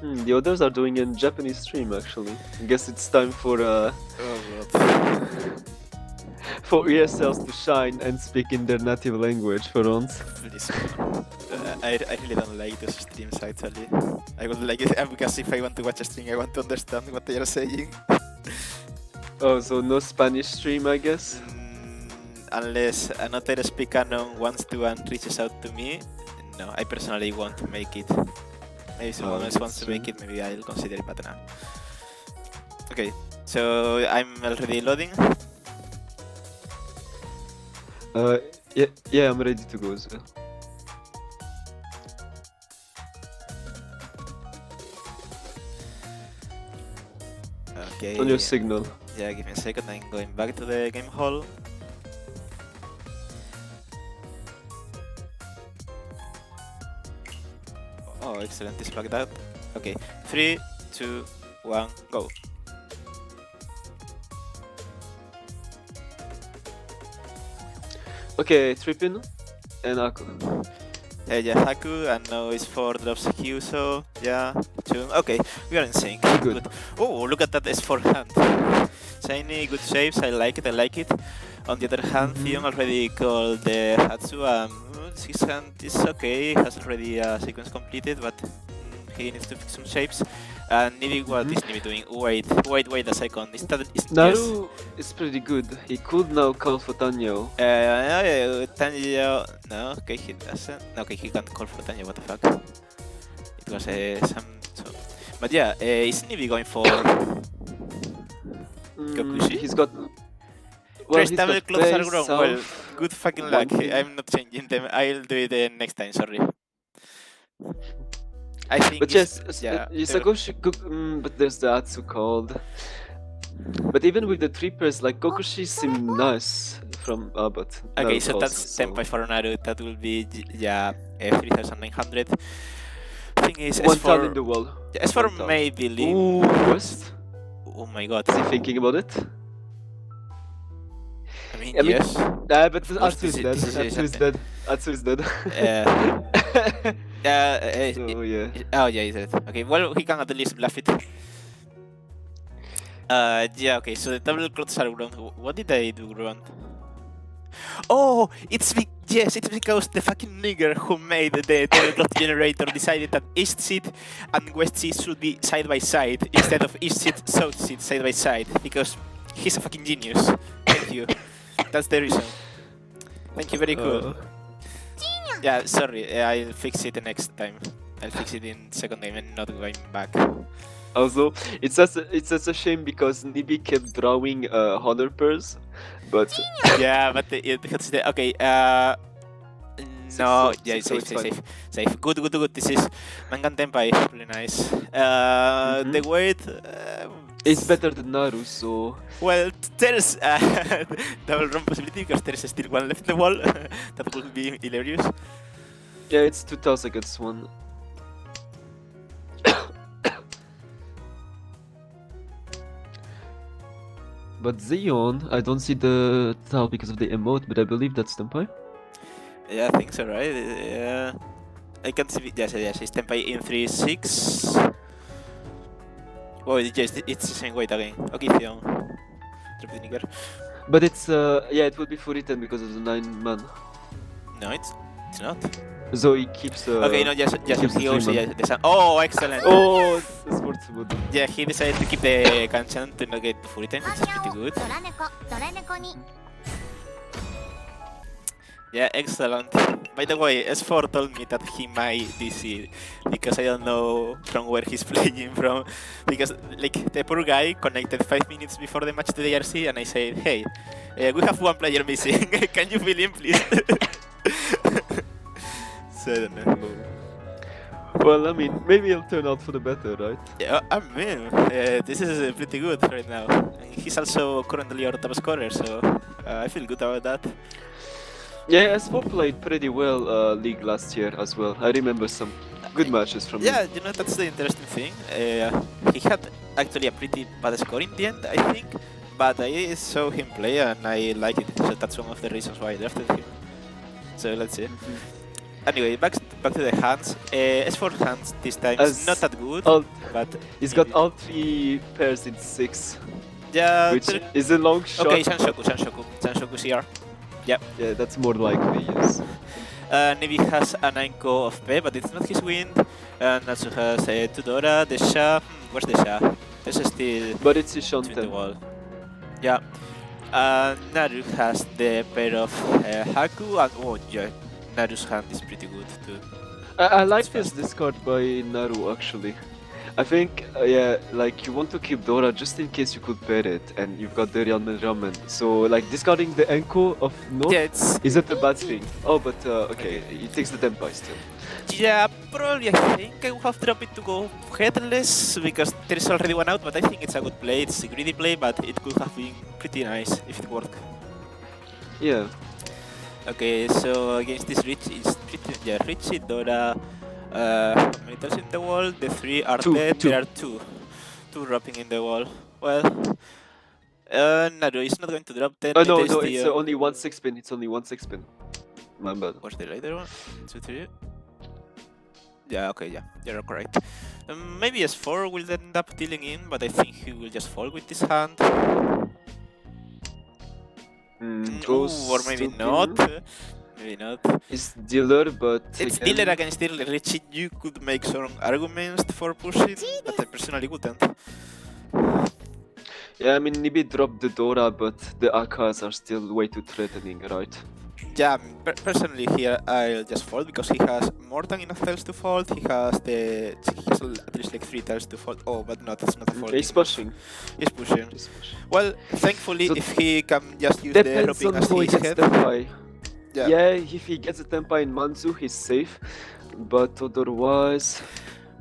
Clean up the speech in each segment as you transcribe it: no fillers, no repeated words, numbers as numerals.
The others are doing a Japanese stream actually. I guess it's time for Oh god. for ESLs to shine and speak in their native language for once. Please. I really don't like those streams actually. I would like it because if I want to watch a stream, I want to understand what they are saying. Oh, so no Spanish stream, I guess? Unless another speaker wants to and reaches out to me, no, I personally won't make it. Maybe someone else wants to make it, maybe I'll consider it, but no. Okay, so I'm already loading. Yeah, I'm ready to go as well. Okay. On your signal. Yeah, give me a second, I'm going back to the game hall. Oh, excellent, it's backed up. Okay, 3, 2, 1, go. Okay, Trippin and Aku. Yeah, Haku, and now it's 4 drops Kyuso. Yeah, 2. Okay, we are in sync. Good. Oh, look at that S4 hand. Shiny, good shapes, I like it. On the other hand, Theon already called the Hatsu. His hand is okay, has already a sequence completed, but he needs to fix some shapes. And Nibi, what is Nibi doing? Wait a second. Naru is pretty good. He could now call for Tanyo. Tanyo. No, okay, he doesn't. No, okay, he can't call for Tanyo, what the fuck? It was some. But yeah, is Nibi going for Gokushi? He's got. First double clothes are grown. south, Well, good fucking luck. I'm not changing them. I'll do it next time, sorry. I think But yes, yeah, Sagoshi, but there's the Atsu called. But even with the three pairs, like Gokushi seem nice from but okay, Naru so also, that's Senpai for Naru. That will be 3,900. Thing is, one time in the wall. As for Maybelline. Ooh, West. Oh my god. Is he thinking about it? I mean, I mean, yes. But course, Atsu is dead. Atsu is dead. Atsu is dead. So, yeah. Oh yeah, he's dead. Okay, well, he can at least bluff it. Yeah, okay, so the double clothes are ground. What did I do wrong? Oh, it's because the fucking nigger who made the double cloth generator decided that east seat and west seat should be side by side instead of east seat, south seat side by side, because he's a fucking genius. Thank you. That's the reason. Thank you, very cool. Yeah, sorry, I'll fix it next time. I'll fix it in second time and not going back. Also, it's such a shame because Nibi kept drawing honor pairs, but yeah, but okay. No, yeah, safe. Good. This is Mangan Tenpai, really nice. The weight. It's better than Naru, so. Well, there's double run possibility because there's still one left in the wall. That would be hilarious. Yeah, it's 2000 against 1. But Zeon, I don't see the towel because of the emote, but I believe that's Tenpai. Yeah, I think so, right? Yeah. I can see. Yes, it's Tenpai in 3-6. Oh, yes, it's the same weight again. Okay, Theon. Drop the nigger. But it's yeah, it would be 40-10 because of the 9-man. No, it's not. So he keeps. Okay, no, just he also the sun. Oh, excellent. Oh, the sports mode. Yeah, he decided to keep the Kanchan to not get full time, which is pretty good. Yeah, excellent. By the way, S4 told me that he might DC because I don't know from where he's playing from. Because like the poor guy connected 5 minutes before the match to the RC, and I said, "Hey, we have one player missing. Can you fill in, please?" So I don't know. Well, I mean, maybe it'll turn out for the better, right? Yeah, I mean, this is pretty good right now. And he's also currently our top scorer, so I feel good about that. Yeah, S4 played pretty well League last year as well. I remember some good matches from yeah, him. you know, that's the interesting thing. He had actually a pretty bad score in the end, I think. But I saw him play and I like it, so that's one of the reasons why I drafted him. So let's see. Anyway, back to the hands. S4 hands this time is not that good, but He's got all 3 pairs in 6, yeah. which is a long shot. Okay, Shanshoku's here. Yeah, that's more likely, yes. Navy has a 9-ko of pay, but it's not his wind. And also has Tudora, the Sha. Where's the Sha? This is still But it's a between the Shanten. wall. Yeah. Naru has the pair of Haku, and oh yeah, Naru's hand is pretty good too. I like It's this fast. discard by Naru actually. I think, yeah, like you want to keep Dora just in case you could pair it, and you've got the ramen. So, like, discarding the Enko of no Yeah, it's isn't a bad thing. Oh, but okay, it takes the Tenpai still. yeah, probably I think I will have dropped it to go headless because there is already one out, but I think it's a good play. It's a greedy play, but it could have been pretty nice if it worked. Yeah. Okay, so against this Richie, Dora, how many tiles in the wall? The 3 are dead. Two. There are 2 dropping in the wall. Well, Naru is not going to drop 10. No, Little it's Steel. only 1 6-pin. It's only 1 6-pin. My bad. What's the later one? 2, 3. Yeah, okay, yeah, you're correct. Maybe S4 will end up dealing in, but I think he will just fall with this hand. Ooh, or maybe not. Maybe not. It's dealer, but It's again, dealer against dealer. Richie, you could make some arguments for pushing, but I personally wouldn't. yeah, I mean, Nibi dropped the Dora, but the Akas are still way too threatening, right? Yeah, personally here I'll just fold because he has more than enough tiles to fold. He has at least like 3 tiles to fold. Oh, but no, that's not a fold. He's pushing. He's pushing. He's pushing. Well, thankfully, So if he can just use the Depends roping on as who he his gets head. Tenpai. Yeah. Yeah, if he gets a Tenpai in Manzu, he's safe. But otherwise...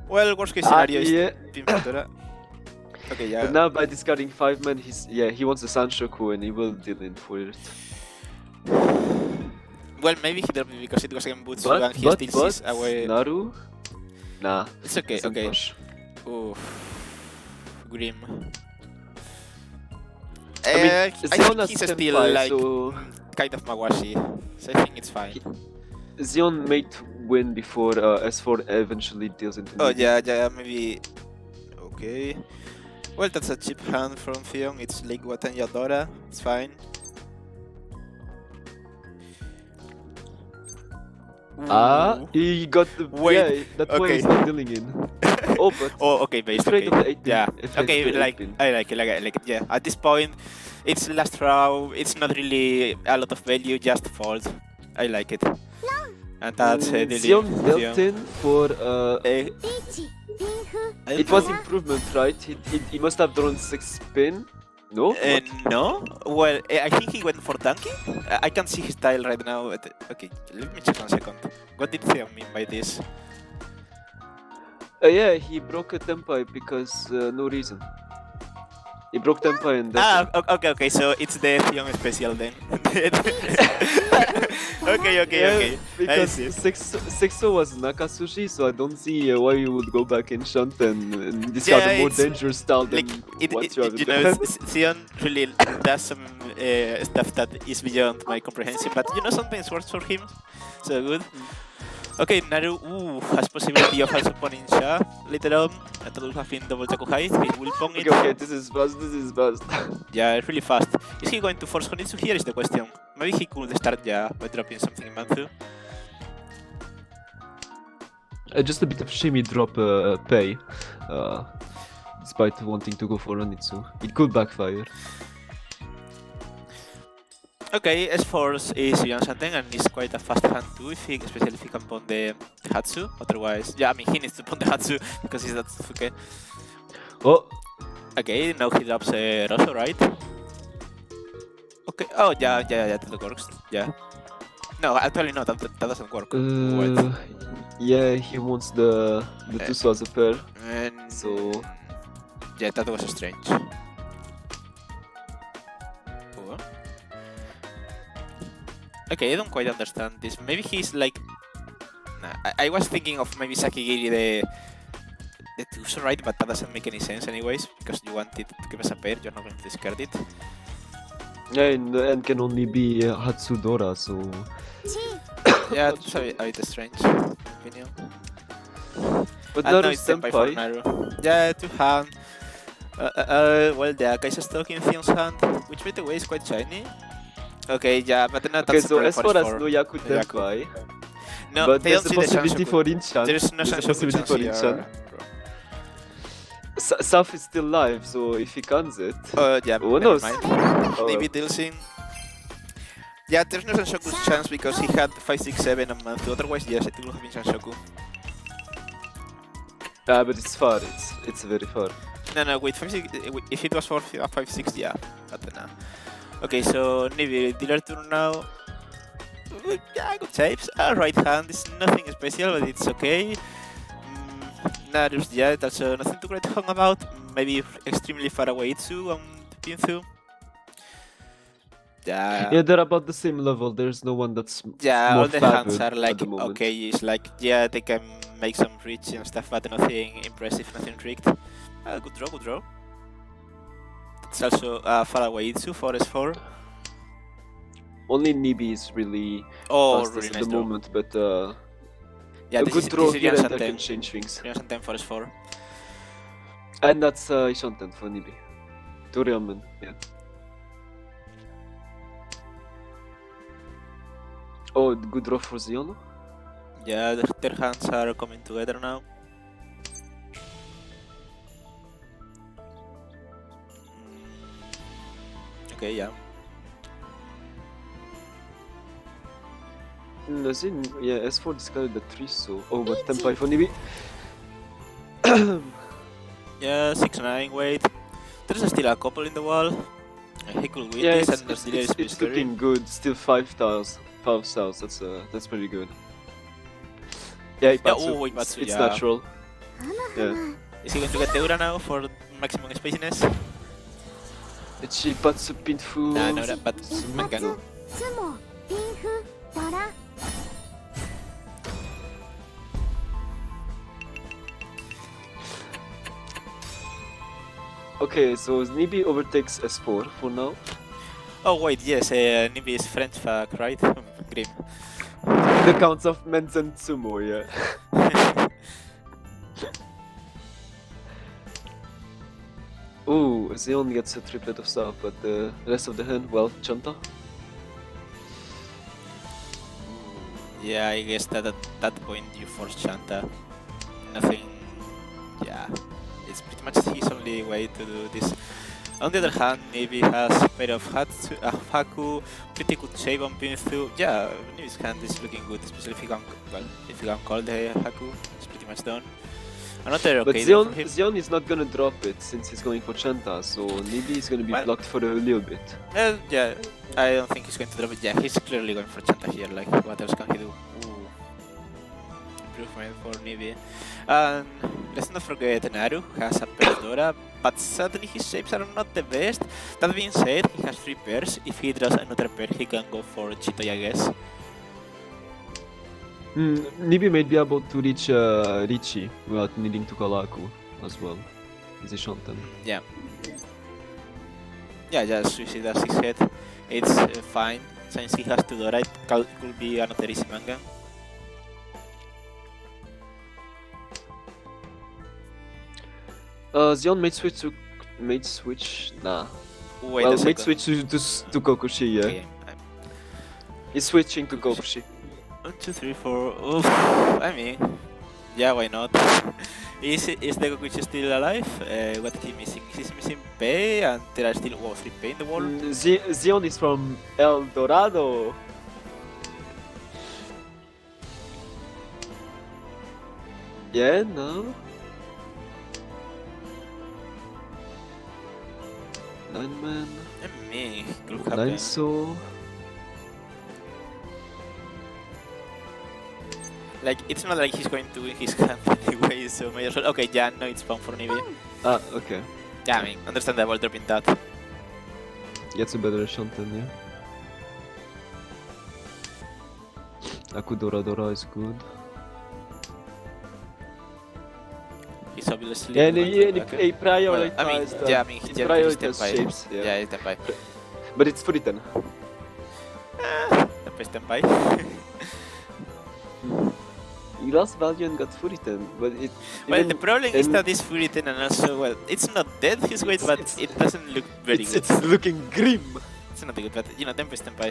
Well, worst case scenario is yeah. Pin Futura. Okay, yeah. But now by discarding 5 men, he wants the Sanshoku and he will deal in for it. Well, maybe he dropped it because it was against Butsu and he still sees away. Naru? Nah. It's okay, doesn't okay. push. Oof. Grim. I mean, I Zion think has he's Tenpai, still like so kind of Mawashi, so I think it's fine. Zion might win before S4 eventually deals into Oh Nibi. yeah, maybe. Okay. Well, that's a cheap hand from Theon. It's like Watan Yadora. It's fine. Ooh. He got the... Wait, yeah, that's why okay. he's not dealing in. Oh, but... Oh, okay, based. Afraid Okay. of the 8-pin. Yeah. Afraid Okay, of the like 8-pin. I like it. Yeah. At this point, it's last round. It's not really a lot of value. Just fold. I like it. And that's Zion dealt in for... I it don't was know. improvement, right? He must have drawn 6-pin. No? What? No. Well, I think he went for Donkey. I can't see his tile right now. Okay, let me check 1 second. What did Theon mean by this? Yeah, he broke a Tenpai because no reason. He broke Tenpai and that's it. Okay. So it's the Theon special then. Okay. Yeah, I because see. Sexo was Nakasushi, so I don't see why you would go back in Shunt and discard a more it's dangerous style than like what you have you in know, hand. Theon really does some stuff that is beyond my comprehension, but you know, sometimes works for him. So good. Okay, Naru has possibility of also punning Sha later on. I thought it would have been double Taku high. He will pong it. Okay, this is fast. Yeah, really fast. Is he going to force Honitsu here is the question. Maybe he could start by dropping something in Manthu. Just a bit of shimmy drop pay, despite wanting to go for Ranitsu. It could backfire. Okay, S4 is Yuan Shanten and is quite a fast hand too, especially if he can pawn the Hatsu. Otherwise, yeah, I mean, he needs to pawn the Hatsu because he's that Fuke. Oh! Okay, now he drops Rosso, right? Okay, oh, yeah, that works. Yeah. No, actually, no, that doesn't work. Wait. Yeah, he wants the Tuso as a pair. And So... yeah, that was strange. Cool. Okay, I don't quite understand this. Maybe he's like... Nah, I was thinking of maybe Sakigiri the Tuso, right? But that doesn't make any sense anyways, because you want it to give us a pair, you're not going to discard it. Yeah, and the end can only be Hatsudora, so... Yeah, Not it's sure. a bit strange opinion. But And no, Naru's it's Senpai for senpai. Naru. Yeah, two hand. Well, the guy's stuck in Theon's hand, which by the way is quite shiny. Okay, yeah, but not Okay, that's so the as forest far as for no Yaku Yaku. Tenpai, No, but they there's don't a see the possibility Shanshoku. for Inchan. There's no There's a Shanshoku possibility chance for here. Inchan. Saf is still live, so if he cans it, Yeah, who never knows? mind. Oh, Maybe Dilsing. Yeah, there's no Shanshoku's chance because he had 5, 6, 7 and month. Otherwise, yes, it would have been Shanshoku. but it's far. It's very far. No, wait, 5, 6, if it was for 5, 6, yeah. But no. Okay, so Nibi, dealer turn now. Yeah, good shapes. Right hand is nothing special, but it's okay. Naru's, yeah, that's nothing to write home about. Maybe extremely far away too on Pinsu. Yeah, they're about the same level. There's no one that's Yeah, more all the hands favored are like at the moment. okay. It's like yeah, they can make some reach and stuff, but nothing impressive, nothing tricked. Good draw, good draw. It's also far away too. Forest 4. Only Nibi is really fastest Really at nice the draw. moment, but Yeah, a this good is draw this here is and there Rian can change things. Santen Forest 4. And that's Ishanten for Nibi. Toriamen, yeah. Oh, good draw for Zion. Yeah, their hands are coming together now. Okay, yeah. Zin, yeah, S4 discarded the 3, so. Oh, but Tenpai for Nibi. Yeah, 6-9, wait. There's still a couple in the wall. He could win Yeah, this and it's, the delay is it's looking good. Still 5,000. 5,000. That's pretty good. Yeah, Ipatsu. Ipatsu, It's yeah. natural. Yeah. Is he going to get the Ura now for maximum spaciness? It's Ipatsu Pinfu. Nah, no, but Mengan. つもピンフドラ Okay, so Nibi overtakes S4 for now. Oh wait, yes, Nibi is French fuck, right? Grim. The counts of Men's and Sumo, yeah. Ooh, Zeon gets a triplet of stuff, but the rest of the hand, well, Chanta. Yeah, I guess that at that point you force Chanta. Nothing. Yeah, it's pretty much his only way to do this. On the other hand, Nibi has a pair of Haku, pretty good shape on Pinsu. Yeah, Nibi's hand is looking good, especially if you can, well, if you can call the Haku, it's pretty much done. Another But okay Zeon, for him. Zeon is not gonna drop it since he's going for Chanta, so Nibi is gonna be Well- blocked for a little bit. Yeah, I don't think he's going to drop it. Yeah, he's clearly going for Chanta here. Like, what else can he do? Ooh. Improvement for Nibi. And let's not forget Naru has a Peridora, but sadly his shapes are not the best. That being said, he has 3 pairs. If he draws another pair, he can go for Chitoy, I guess. Nibi might be able to reach Richie without needing to call Aku as well. Is a Shantan. Yeah. Yeah, just suicide as 6 head. It's fine. Since he has 2 Dora, it could be another easy manga. Zeon might switch to... Might switch... Nah. Wait well, a might second. switch to Kokushi, yeah. Okay, He's switching to Kokushi. 1, 2, 3, 4. Oof. I mean, yeah, why not? Is the Gokuchi still alive? What is he missing? He's missing Pei, and there are still 3 Pei in the wall. Zeon is from El Dorado. Yeah, no. 9 man. I mean, it could happen. 9 so. Like, it's not like he's going to win his hand anyway, so may as well. Okay, yeah, no, it's spawn for Nibi. Ah, okay. Yeah, I mean, understandable dropping that. Gets a better Shantan, yeah. Akudora Dora is good. He's obviously. Yeah, going he for Baku. prioritized. I mean, yeah, I mean, he he's prioritized Tenpai. shapes, yeah. Yeah, it's Tenpai. But it's written. Tenpai is Tenpai. he lost value and got Furiten, but it. Well, even the problem is in- that it's Furitan and also, well, it's not dead his weight, but it's- it doesn't look very good. It's looking grim. It's not good, but you know, Tempo is Tempai.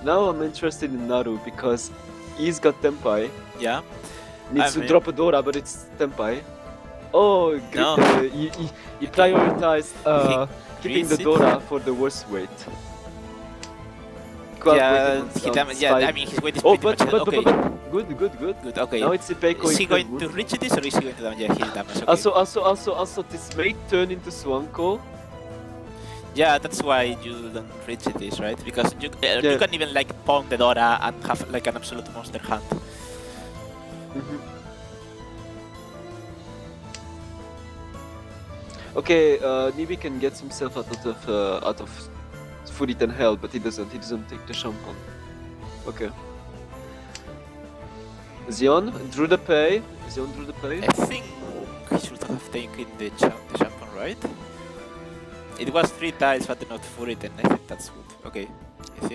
Now I'm interested in Naru because he's got Tempai. Yeah. Needs I to mean- drop a Dora, but it's Tempai. Oh, No. he prioritized keeping the Greets it. Dora for the worst weight. Yeah, I mean, his weight is Oh, pretty but, much okay. good. Good, okay. Now it's Ipeco. Is he going to reach this or is he going to damage? Yeah, he's damage. Okay. Also, this may turn into Swanko. Yeah, that's why you don't reach this, right? Because you can even like pawn the Dora and have like an absolute monster hunt. Okay, Nibi can get himself out of Furitan hell, but he doesn't. He doesn't take the shampoo. Okay. Zion drew the pay. I think he should have taken the champion, right? It was 3 tiles, but not Furitan. I think that's good. Okay.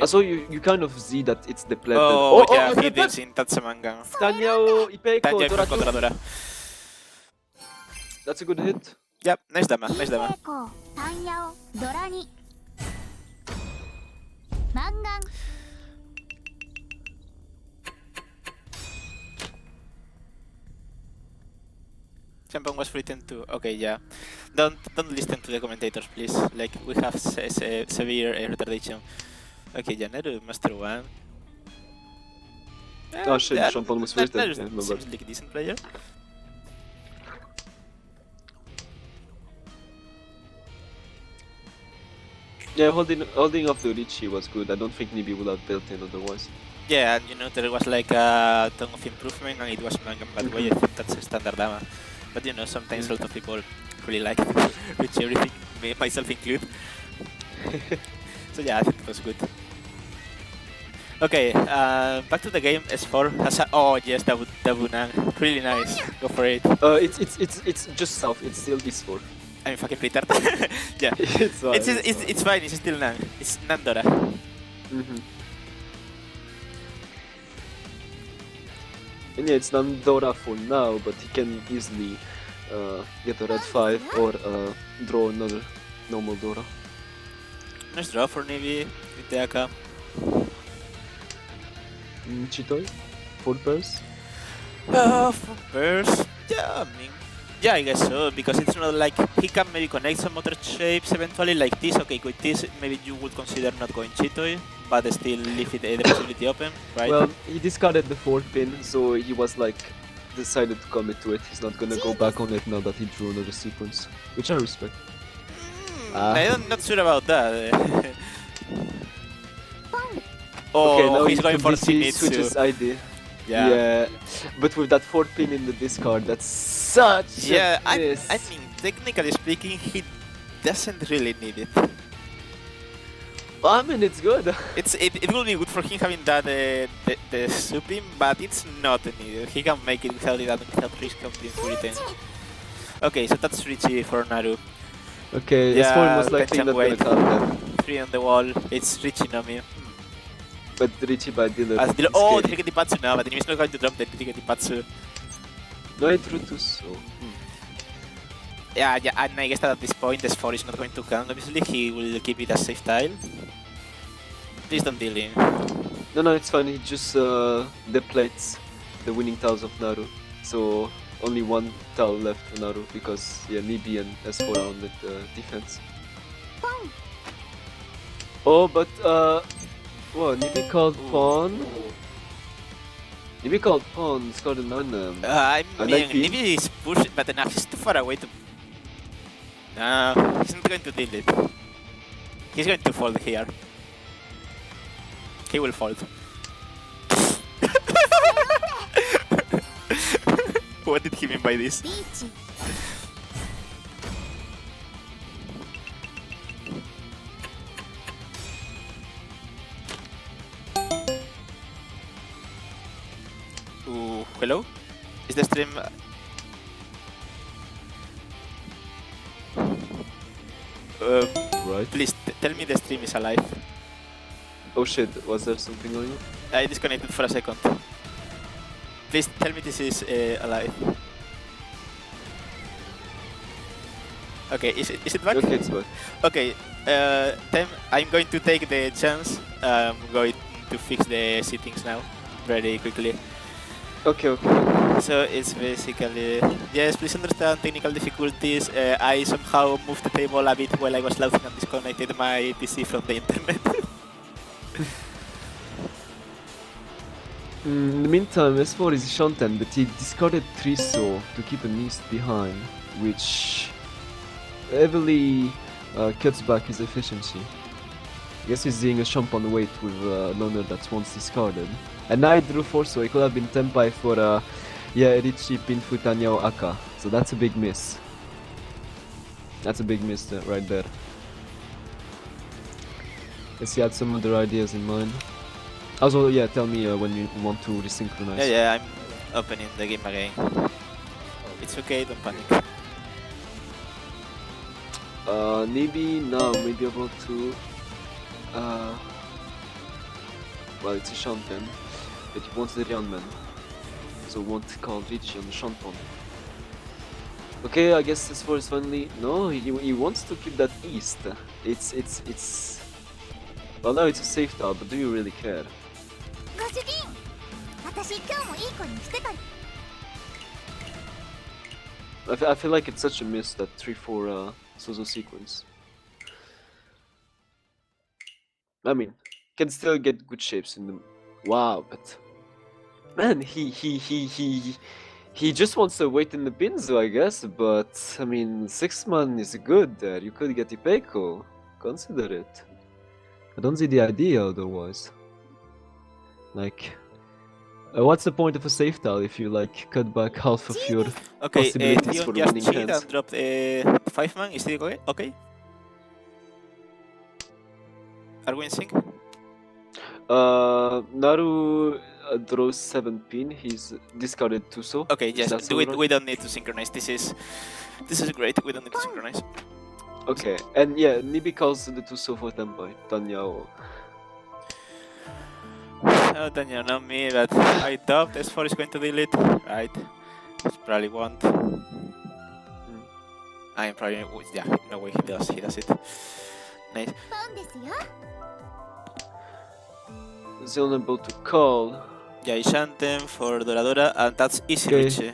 So you kind of see that it's the plan. Oh, yeah, he did in Tatsamanga. Tanyao Ipeco, Tanya Dora contra two. Dora. That's a good hit. Yep, nice dama, nice dama. 成功タンヤオドラにマンガン Champion was written too. Okay, yeah. Don't listen to the commentators, please. Like we have severe retardation. Okay, Janeru, Master One. Oh shit, yeah, Champon was Naru written. Yeah, my bad. seems like a decent player. Yeah, holding off the Richie was good. I don't think Nibi would have built in otherwise. Yeah, and you know there was like a ton of improvement, and it was Mangam bad way. I think that's a standard dama. But you know, sometimes a lot of people really like to reach everything, myself included. So yeah, I think it was good. Okay, back to the game. S4 has a, oh yes, Dabunang, really nice. Go for it. It's just south. It's still East 4. I'm fucking retard. Yeah, It's fine. it's fine. It's still Nang. It's Nandora. Mm-hmm. And yeah, it's Nandora for now, but he can easily get a red 5 or draw another normal Dora. Nice draw for Navy with the AK. Chitoy? 4 pairs? For pairs, yeah, I mean, yeah, I guess so, because it's not like he can maybe connect some other shapes eventually, like this. Okay, with this, maybe you would consider not going Chitoy, but still leave it, the possibility open, right? Well, he discarded the 4th pin, so he was like decided to commit to it. He's not gonna go back on it now that he drew another sequence, which I respect. I'm not sure about that. Oh, Okay, now he's going for Mitsubishi Zenitsu. switches ID. Yeah. Yeah, but with that 4th pin in the discard, that's such Yeah, a miss. I mean, technically speaking, he doesn't really need it. Well, I mean, it's good. It will be good for him having that the Supreme, but it's not needed. He can make it without it and without risk of being fully 10. Okay, so that's Richie for Naru. Okay, Yeah, S4 most likely Penchant not gonna weight. come then. 3 on the wall, it's Richie Nomi. But Richie by dealer. As is oh, scary. did he get Ipatsu now? But the is not going to drop the Ipatsu. No, I drew 2, so. Yeah, and I guess that at this point, the S4 is not going to count, obviously. He will keep it as safe tile. Please don't deal in. No, it's fine. He just depletes the winning tiles of Naru. So only 1 tile left for Naru because yeah, Nibi and S4 are on the defense. Oh, but what? Nibi called pawn. Nibi called pawn. Scored a 9. I I mean, like him. maybe he's pushing, but enough. He's too far away to. No, he's not going to deal it. He's going to fold here. He will fold. What did he mean by this? ビーチ Ooh, hello? Is the stream... Right. please tell me the stream is alive. Oh shit, was there something on you? I disconnected for a second. Please tell me this is alive. Okay, is it back? Okay, it's back. Okay, then I'm going to take the chance. I'm going to fix the settings now, very quickly. Okay. So it's basically, yes, please understand technical difficulties. I somehow moved the table a bit while I was loading and disconnected my PC from the internet. In the meantime, S4 is Shanten, but he discarded Triso to keep an East behind, which heavily cuts back his efficiency. I guess he's seeing a jump on weight with Loner that's once discarded. And now he drew 4, so he could have been Tempai for Erichi, Pinfu, Tanya, or Aka. So that's a big miss. That's a big miss right there. Guess he had some other ideas in mind. Also, yeah, tell me when you want to resynchronize. Yeah, I'm opening the game again. It's okay, don't panic. Maybe now, maybe about to. Well, it's a Shanten, but he wants the Ryanman, so won't call Richie on the Shanton. Okay, I guess as far as finally, no, he wants to keep that East. It's. Well, now it's a safe tile, but do you really care? ご主人、私今日もいい子にしてた。 I feel like it's such a miss, that 3-4 Suzu sequence. I mean, can still get good shapes in the. Wow, but man, he just wants to wait in the Binzo, I guess. But I mean, 6-man is good there. You could get Ipeco. Consider it. I don't see the idea otherwise. Like, what's the point of a safe tile if you like cut back half of your Okay, possibilities Theon for just winning cheated hands? and dropped 5-man. Is it okay? Okay. Are we in sync? Naru draws 7 pin. He's discarded Tuso. Okay, yes. That's Do it. alright? We don't need to synchronize. This is great. We don't need to synchronize. Okay, and yeah, Nibi calls the Tuso for Tempai, Tanya. Oh, Daniel, not me, but I doubt S4 is going to delete. Right? It probably won't. I am probably, yeah, no way he does it. Nice. ファンですよ。 He's unable to call. Yeah, Ishantem for Doradora, and that's easy, Okay. Richie.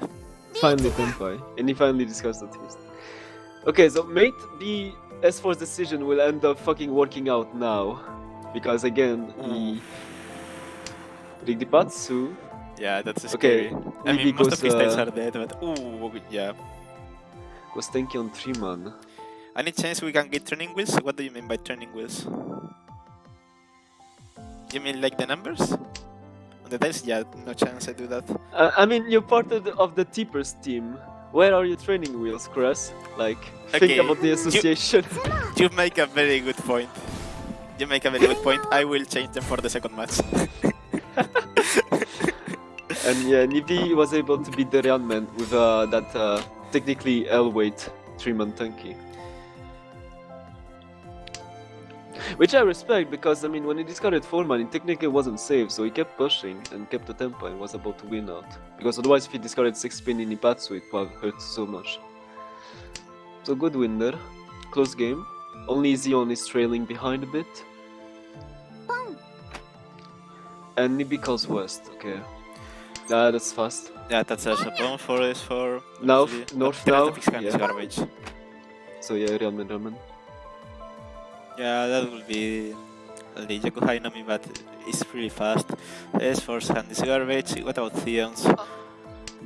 Finally Tempai, and he finally discussed that twist. Okay, so mate B S4's decision will end up fucking working out now, because again he Rigdipatsu. Yeah, that's Okay, scary. I Nibi mean, most of goes, his tiles are dead, but ooh, yeah. Was thinking on 3-man. Any chance we can get training wheels? What do you mean by training wheels? You mean like the numbers? On the dice? Yeah, no chance I do that. I mean, you're part of the Teepers team. Where are your training wheels, Chris? Like, Okay, think about the association. You make a very good point. You make a very good point. I will change them for the second match. And yeah, Nibi was able to beat the Ryanman with that technically L-weight 3-man tanky. Which I respect, because I mean, when he discarded 4-man, it technically wasn't safe, so he kept pushing and kept the tempo and was about to win out. Because otherwise, if he discarded 6-pin in Ipatsu, it would have hurt so much. So good win there. Close game. Only Zion is trailing behind a bit. And Nibi calls West, okay. That's fast. Yeah, that's a Japon for Now, obviously. north But now, the fix is yeah. garbage. So yeah, Ramen. Yeah, that will be the Yakuhai Nami, but it's really fast. S4's hand is garbage. What about Theon's?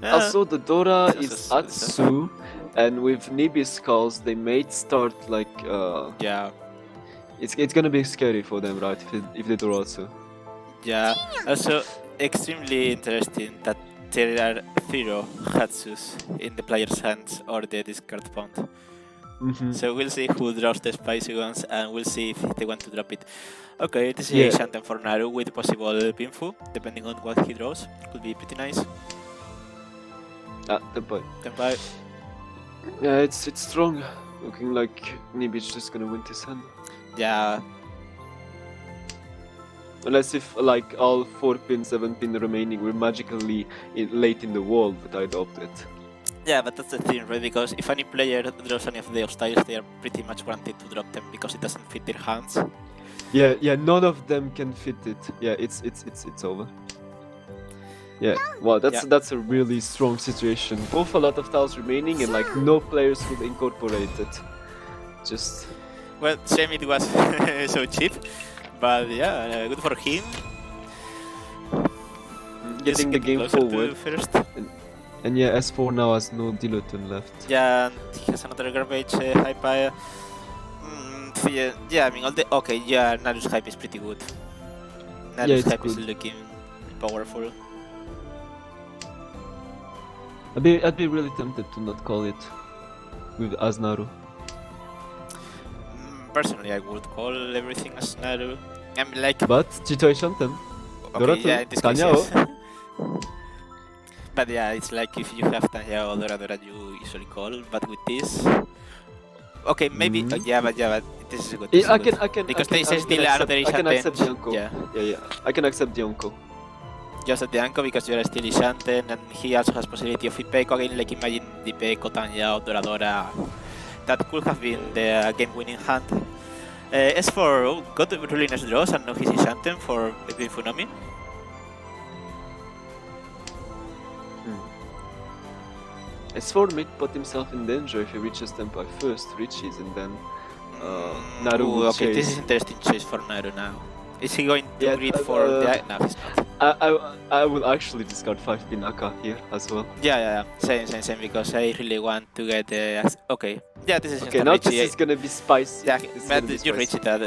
Also, the Dora This is is- Atsu, and with Nibi's calls, they may start like Yeah, it's gonna be scary for them, right? If they do Atsu. yeah. Also, extremely interesting that there are 0 Hatsus in the player's hands or the discard pond. So we'll see who draws the spicy ones, and we'll see if they want to drop it. Okay, this is Yeah. a Shanten for Naru with possible Pinfu, depending on what he draws. Could be pretty nice. Ah, the boy. Tenpai. Yeah, it's strong. Looking like Nibi's just gonna win this hand. Yeah. Unless if like all 4 pin, 7 pin remaining were magically late in the wall, but I doubt it. Yeah, but that's the thing, right? Because if any player draws any of those tiles, they are pretty much guaranteed to drop them because it doesn't fit their hands. Yeah, none of them can fit it. Yeah, it's over. Yeah, wow, that's a really strong situation. Both a lot of tiles remaining and like no players could incorporate it. Just Well, shame it was so cheap, but yeah, good for him. getting the game closer to forward. first. And yeah, S4 now has no Diluton left. Yeah, and he has another garbage hype. Yeah, I mean, okay, yeah, Naru's hype is pretty good. Naru's it's hype is good. looking powerful. I'd be really tempted to not call it with Naru. Personally, I would call everything as Naru. I mean, like, But Chitoi Shanten. okay, Doratu, yeah, in this case, Tanyao. yes. But yeah, it's like if you have Tanya or Dora, you usually call. But with this, okay, maybe yeah, but this is good. This is I good. can Because I they say can still accept, another I can Ishanten. accept Yonko. Yeah, Yeah, I can accept Yonko. just at the Anko because you are still Ishanten, and he also has possibility of Ipeco again. Like imagine the Ipeco, Tanya, or Dora. That could have been the game-winning hand. As for got really nice draws, and now he's Ishanten for the Funami. S4 might put himself in danger if he reaches Tempai first, reaches, and then Naru will okay, this is chase. interesting choice for Naru now. Is he going to Yeah, greed for the... No, he's not. I will actually discard 5 Pinaka here as well. Yeah. Same, because I really want to get okay. Yeah, this is Okay, instant now Richie. this is gonna be spicy. Yeah, This is but gonna be you spicy. reach it at,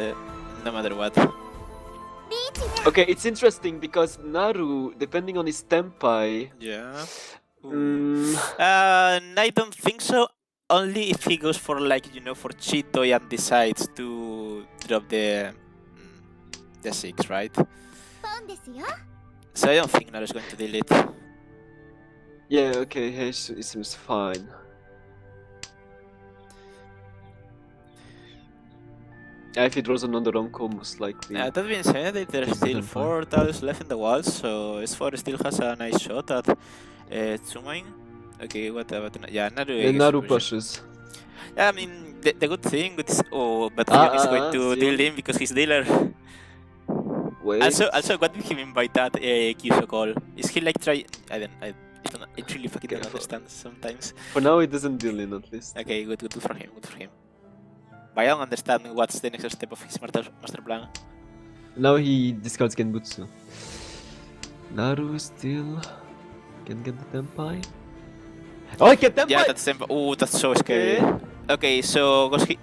no matter what. リーチだ Okay, it's interesting because Naru, depending on his Tempai, Yeah. I don't think so. Only if he goes for like, for Chitoy and decides to drop the 6, right? ポンですよ So I don't think Naru's going to delete. yeah, okay, it seems fine. Yeah, if he draws another Onko, most likely. That being said, there's still 4 tiles left in the wall, so S4 still has a nice shot at Tsumain. Okay, what about... Yeah, Naru... I Yeah, guess Naru we should- pushes. Yeah, I mean, the good thing with this... Oh, but Leon is going to see. deal him because he's dealer. Wait. Also, what did he mean by that Kyuso call? Is he like try... I really fucking don't Careful. understand sometimes. For now, it doesn't deal in at least. Okay, good for him, But I don't understand what's the next step of his master plan. Now he discards Genbutsu. Naru still can get the Tempai. Oh, I get Tempai! Yeah, that's oh, that's so scary. Okay. Okay, so goes he...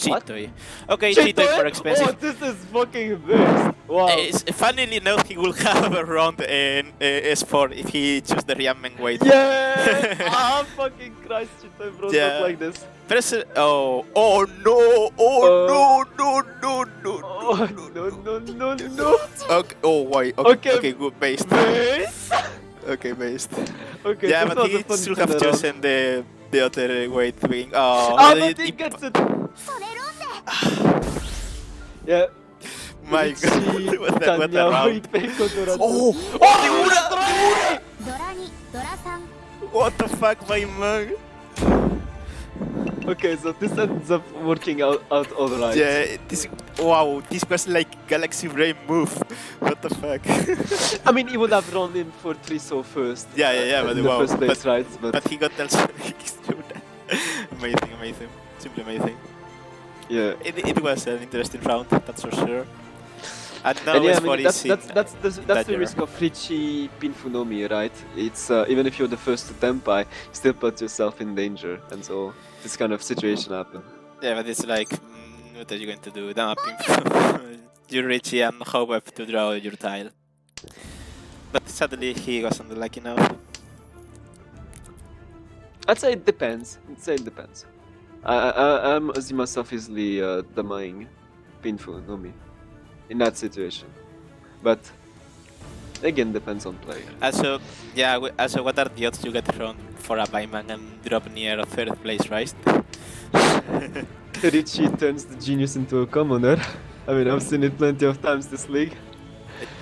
What? Chitoy. Okay, Chitoy for expensive. Oh, this is fucking best! Wow. Funnily enough, he will have a round in S4 if he chooses the Riamen weight. Yeah! Ah, fucking Christ, Chitoy, bro, Yeah. not like this. Press it. Oh no! Oh no! Oh, no. Okay. Oh why? Okay. Okay. Good based. Base? Okay, based. Okay, Yeah, this but was a he fun should have turnaround. chosen the other weight wing. Oh, Ah, but he gets it! それロンで Yeah. my god! What a Tanya, round! Ipeco, Doratu. Oh! ドラ2ドラ3 What the fuck, my man? Okay, so this ends up working out alright. Yeah, this was like Galaxy Brain move. What the fuck? I mean, he would have run in for 3 so first. Yeah, but in the wow. first place, right? But he got also amazing, simply amazing. Yeah. It was an interesting round, that's for sure. And now And yeah, I S4 mean, is that's the danger. risk of Richie Pinfunomi, right? It's even if you're the first to Tempai, you still put yourself in danger, and so this kind of situation happen. Yeah, but it's like, what are you going to do? Dumping. You reach and hope to draw your tile. But sadly, he wasn't lucky enough. I'd say it depends. I'm see myself easily denying Pinfunomi in that situation, but again depends on player. Also, yeah. Also, what are the odds you get wrong for a Buyman and drop near 3rd place, right? Richie turns the genius into a commoner. I mean, I've seen it plenty of times this league.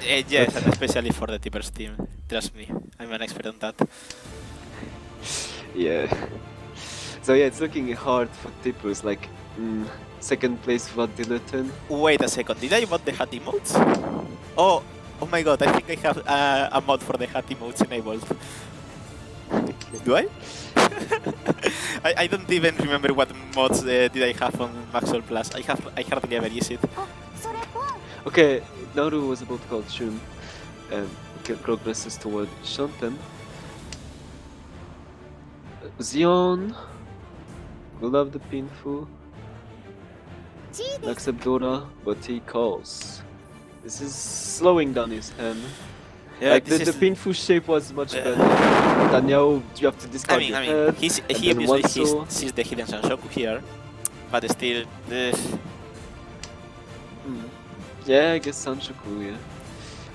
Yes, and especially for the Tippers team. Trust me, I'm an expert on that. Yeah. So yeah, it's looking hard for Tippers, like second place for Dileton. Wait a second, did I mod the hat emotes? Oh my god, I think I have a mod for the hat emotes enabled. Do I? I don't even remember what mods did I have on Maxwell Plus. I hardly ever use it. あそれポン Okay, Naru was about to call Shun and progresses toward Shanten. Xion will have the pinful, G です accept Dora, but he calls. This is slowing down his hand. Yeah, like this the is- pinful shape was much better. But now you have to discard your head. he then obviously Wanso- sees the hidden Sanshoku here, but still, Yeah, I guess Sanchoku, yeah.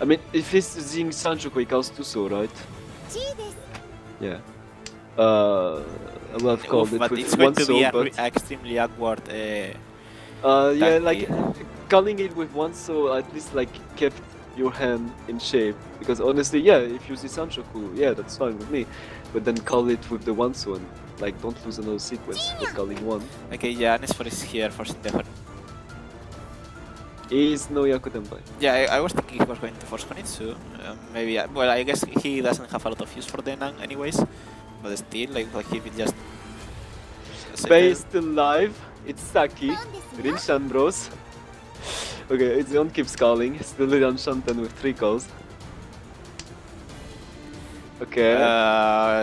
I mean, if he's seeing Sanchoku, he calls Tuso, right? G です Yeah. I will have called oof, it but with it's going one to soul, be but extremely awkward. yeah, that like calling it with one soul at least like kept your hand in shape. Because honestly, yeah, if you see Sanchoku, yeah, that's fine with me. But then call it with the one soul, and, like don't lose another sequence for calling one. Okay, yeah, Anisfor is here for Sindehor. Is no Yakutenpai. Yeah, I was thinking he was going to force Honitsu. Maybe, well, I guess he doesn't have a lot of use for Denan anyways. But still, like he will just... Bei is still live. It's Saki. ポンですよ Rinshan Bros. Okay, Itzion keeps calling. Still Rian Shanten with 3 calls. Okay.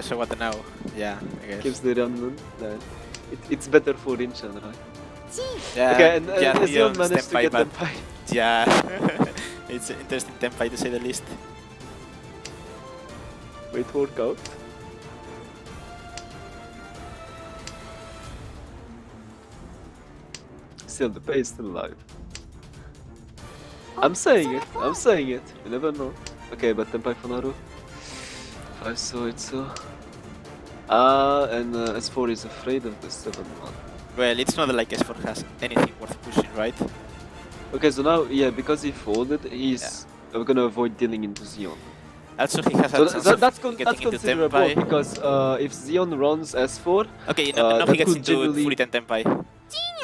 So what now? Yeah, I guess. Keeps the run. It's better for Rinshan, right? G Yeah, Okay, and yeah, Itzion Rion's managed to Tenpai, get but Tenpai. yeah, it's an interesting Tenpai to say the least. Great workout. Still, the pay is still alive. I'm saying it. I'm saying it. You never know. Okay, but Tenpai Funaru. 5 so it's so. And S4 is afraid of the 7-1. Well, it's not like S4 has anything worth pushing, right? Okay, so now, yeah, because he folded, he's gonna avoid dealing into Xion. Also, he has a So chance of that's getting that's into considerable Tenpai. because if Xion runs S4, Okay, no, that he gets could into generally- Furiten Tenpai.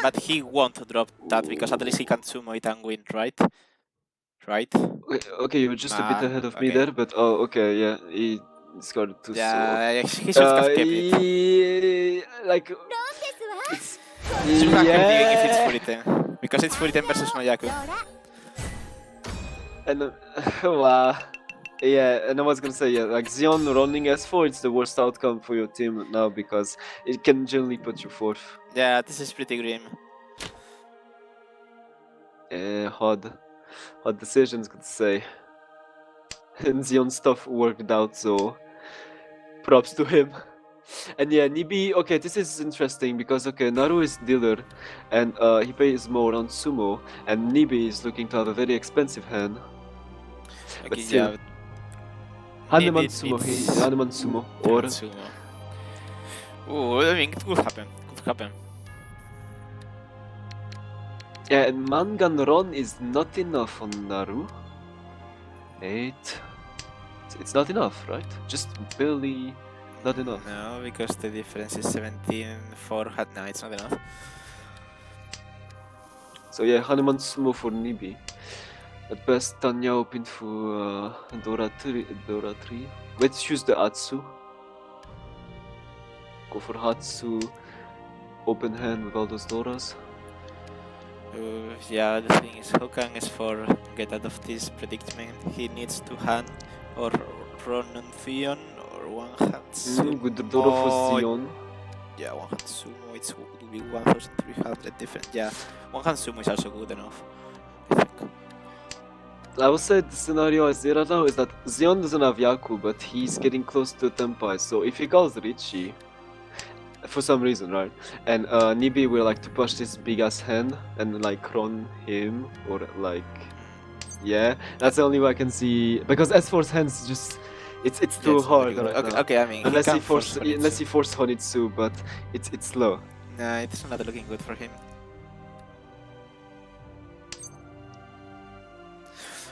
But he won't drop that because at least he can sumo it and win, right? Right? okay, you're just a bit Nah, ahead of me okay. there, but oh, okay, yeah, he discarded 2 Yeah, he should have kept it. like ロンですわ it's He should have kept it if it's yeah, Furiten. Because it's Furiten versus Noyaku. ロラ and wow. Yeah, and I was gonna say, yeah, like Xion running S4, it's the worst outcome for your team now because it can generally put you 4th. Yeah, this is pretty grim. Hard decisions, could say. And Xion stuff worked out, so props to him. And yeah, Nibi, okay, this is interesting because okay, Naru is dealer, and he pays more on sumo, and Nibi is looking to have a very expensive hand. But Okay, still, yeah. Hanuman It- sumo, it's- Hanuman sumo, or Sumo. Oh, I mean, it could happen. Could happen. yeah, and Mangan Ron is not enough on Naru. 8. It's not enough, right? Just barely not enough. No, because the difference is 17 for hat. No, it's not enough. So yeah, Hanuman sumo for Nibi. At best, Tanya opened for Dora 3. Let's choose the Atsu. Go for Hatsu. Open hand with all those Doras. Yeah, the thing is, how can S4 get out of this predicament? He needs to hand or Ronan Theon or one hand sumo. Good Dora for Xion. Yeah, one hand sumo. It would be 1,300 different. Yeah, one hand sumo is also good enough. I think. I would say the scenario as there now is that Xion doesn't have Yaku, but he's getting close to Tenpai. So if he calls Richie, for some reason, right? And Nibi will like to push this big ass hand and like run him or like, yeah, that's the only way I can see because S4's hands just it's too hard right Okay, now. okay, I mean, Unless he he can force Honitsu. unless he force Honitsu, but it's slow. Nah, it's not looking good for him.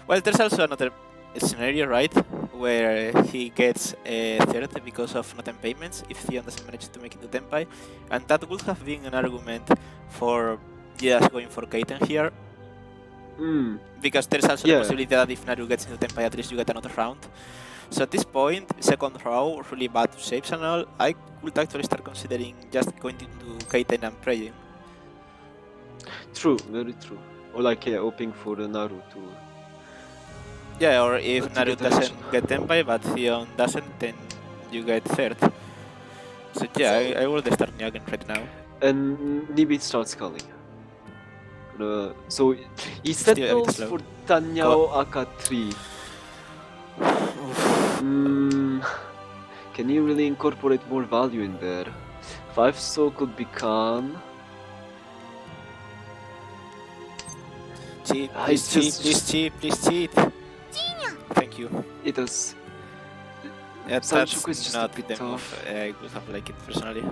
Well, there's also another scenario, right, where he gets a third because of no-time payments if Theon doesn't manage to make it to Tenpai, and that would have been an argument for just going for Kaiten here, because there's also the Yeah. possibility that if Naru gets into Tenpai, at least you get another round. So at this point, second row, really bad shapes and all, I would actually start considering just going into Kaiten and praying. True, very true. Or like, yeah, hoping for the Naru to... Yeah, or if to Naru get doesn't action. get Tenpai, but Theon doesn't, then you get third. So yeah, I would start Nyagen right now. And Nibi starts calling. So he settles slow. for Tanyao Aka 3. Can you really incorporate more value in there? 5 soul could be Khan. Cheat, I please cheat, just- please cheat, please cheat. Thank you. It is. Yeah, Sanchoku is that's just a not bit the move tough. I would have liked it personally.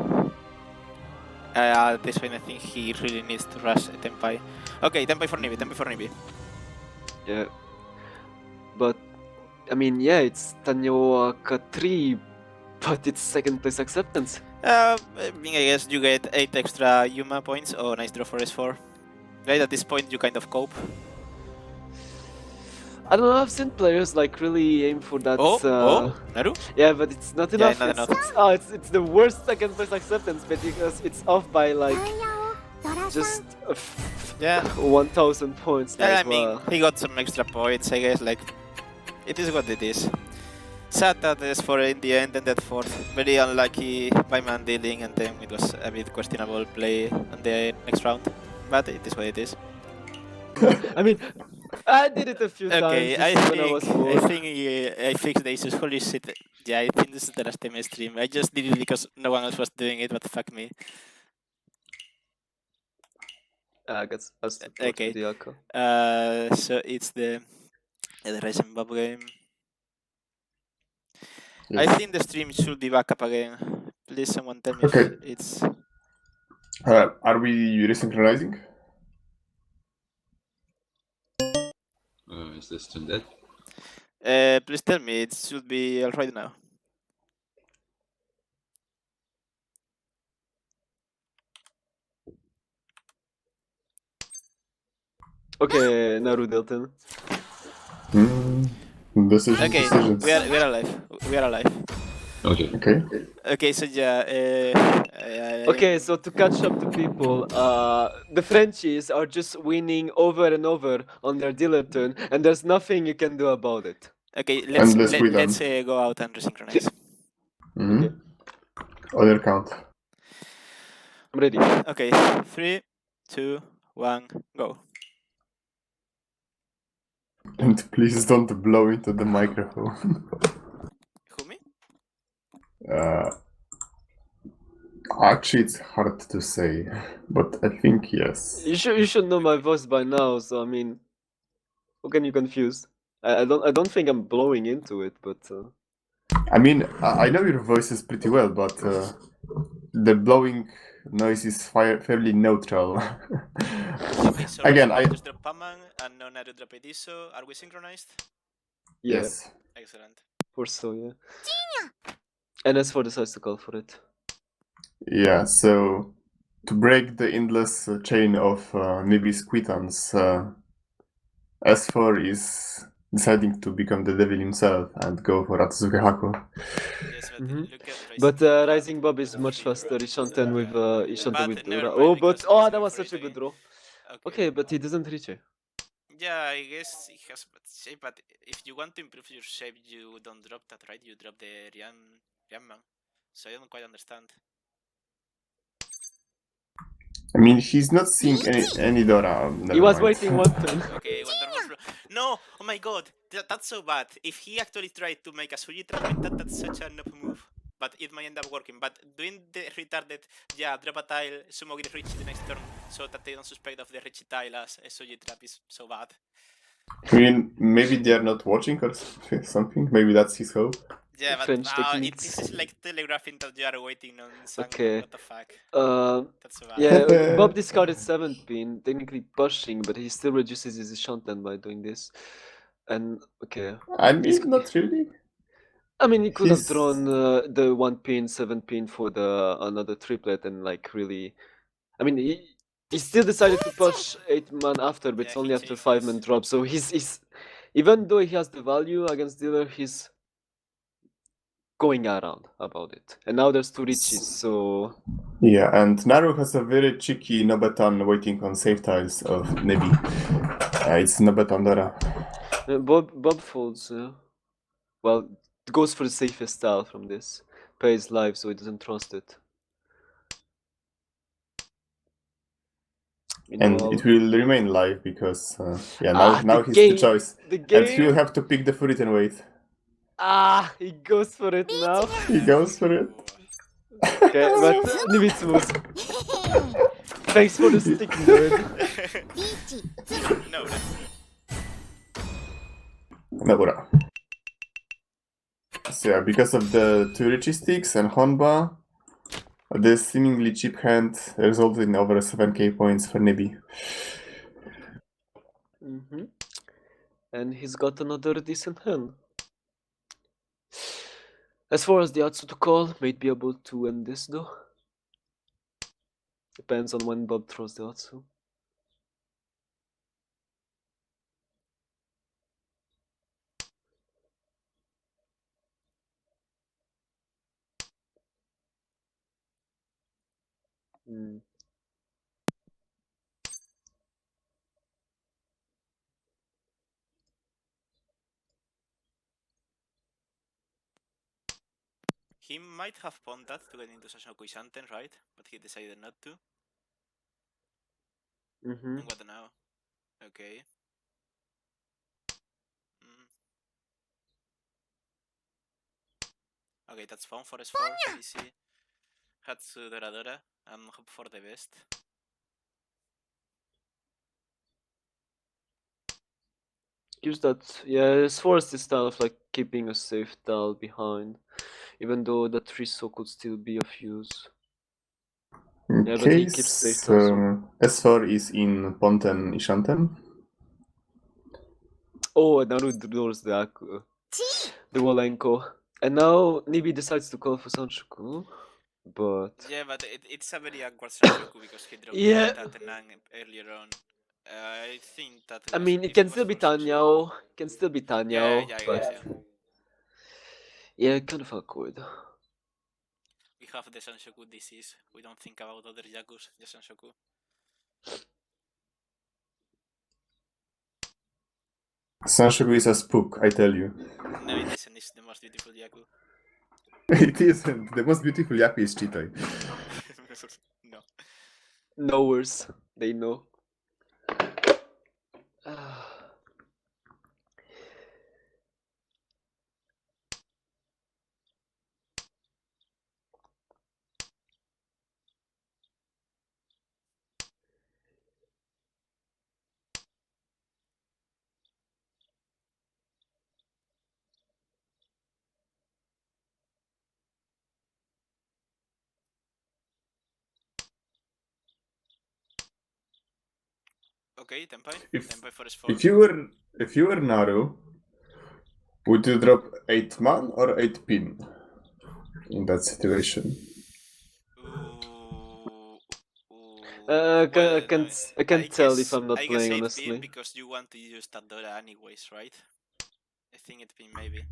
At this point, I think he really needs to rush Tenpai. Okay, Tenpai for Nibi. Yeah. But, I mean, yeah, it's Tanyao Aka 3, but it's second place acceptance. I mean, I guess you get 8 extra Yuma points. Oh, nice draw for S4. Right, at this point, you kind of cope. I don't know, I've seen players like really aim for that. Naru? Yeah, but it's not Yeah, enough. not it's, enough. it's the worst second place acceptance, but because it's off by like タイヤをドラさん just Yeah. 1,000 points. Yeah, Like, I mean, wow. he got some extra points, I guess, like, it is what it is. Sad that S4 in the end ended fourth. Very unlucky by man dealing, and then it was a bit questionable play on the next round. But it is what it is. I mean, I did it a few Okay, times when I was bored. I fixed the issues. Holy shit. Yeah, I think this is the last time I stream. I just did it because no one else was doing it, but fuck me. I got us to Okay. the Aka. So it's the Rising Bob game. Yes. I think the stream should be back up again. Please, someone tell me Okay. if it's. Are we resynchronizing? Is this turned dead? Please tell me it should be alright now. Okay, Naru Delton. Decisions. Okay, Decisions. we are alive. We are alive. Okay. Okay. Okay, so yeah. Okay, so to catch up to people, the Frenchies are just winning over and over on their dealer turn, and there's nothing you can do about it. Okay, let's Unless we let's don't. go out and resynchronize. Mm-hmm. Okay. On your count. I'm ready. Okay, 3, 2, 1, go. And please don't blow into the microphone. Who me? Actually, it's hard to say, but I think yes. You should know my voice by now, so I mean, how can you confuse? I don't think I'm blowing into it, but I mean, I know your voices pretty well, but the blowing noise is fairly neutral. Okay, so Again, I just drop Paman and no Naru drop Ediso. Are we synchronized? yeah, yes. Excellent. for so yeah. And as for decides to call for it. Yeah, so to break the endless chain of Nibi's quittance, S4 is deciding to become the devil himself and go for Atsuzuke Hako. Yes, but Mhm. look at But Rising Bob is much faster. Ishanten with But with never mind, oh, but because oh, he's that not was for such a it good again. draw. Okay, but he doesn't reach it. Yeah, I guess it has bad shape, but if you want to improve your shape, you don't drop that, right? You drop the Ryamman. So I don't quite understand. I mean, he's not seeing any Dora. He never was mind. waiting one turn. Okay, one turn more. No! Oh my god! That's so bad. If he actually tried to make a Suji trap like that, that's such a noob move. But it might end up working. But doing the retarded, yeah, drop a tile, sumo get Richie the next turn, so that they don't suspect of the Richie tile as a Suji trap is so bad. I mean, maybe they're not watching or something. Maybe that's his hope. Yeah, but French this is like telegraphing that you are waiting on something. Okay. What the fuck? That's so bad. Yeah, Bob discarded 7 pin, technically pushing, but he still reduces his Shanten by doing this. And okay, I mean, not really. I mean, he could have He's- drawn the 1 pin, 7 pin for the another triplet and like really. I mean, he still decided to push 8 man after, but it's Yeah, only he after chases. 5 man drop. So he's even though he has the value against dealer, he's going around about it. And now there's 2 riches, so Yeah, and Naru has a very cheeky Nobetan waiting on safe tiles of Nebi. It's Nobetan Dora. Bob folds. Well, goes for the safest style from this. Pays live, so he doesn't trust it. And Meanwhile, it will remain live because, now he's the choice. The And he will game. have to pick the fruit and wait. He goes for it now. He goes for it. Okay, but Nimitsu's. Thanks for the stick, nerd. リーチ No, Nobura. So yeah, because of the two Richie sticks and Honba, the seemingly cheap hand resulted in over 7k points for Nebi. And he's got another decent hand. As far as the Atsu to call, might be able to end this though. Depends on when Bob throws the Atsu. he might have pawned that to get into Sashoku Shanten, right? But he decided not to. And what now? Okay. Okay, that's fun for S4. Easy. Hatsu Doradora. And hope for the best. Use that. Yeah, as far as this style of like keeping a safe tile behind, even though the Triso could still be of use. Yeah, but he keeps safe tiles. So. S4 is in Ponten Ishanten. Oh, Naru draws the Aku. The Wolenko. And now Nibi decides to call for Sanshoku, but... Yeah, but it's a very awkward Sanshoku because he dropped Yeah. that Nang earlier on. I think that was, I mean, it can still be Tanyao. Can still be Tanyao. Yeah, I but... guess, yeah. Yeah, kind of awkward. We have the Sanshoku disease. We don't think about other Yakus, just Sanshoku. Sanshoku is a spook, I tell you. No, it isn't. It's the most beautiful Yaku. It isn't. The most beautiful Yaku is Chitoi. No. Knowers. They know. Okay, Tenpai. If- Tenpai for S4. If you were Naru, would you drop 8 man or 8 pin in that situation? I can't tell if I'm not I playing, guess honestly. because you want to use that Dora anyways, right? I think it'd be maybe.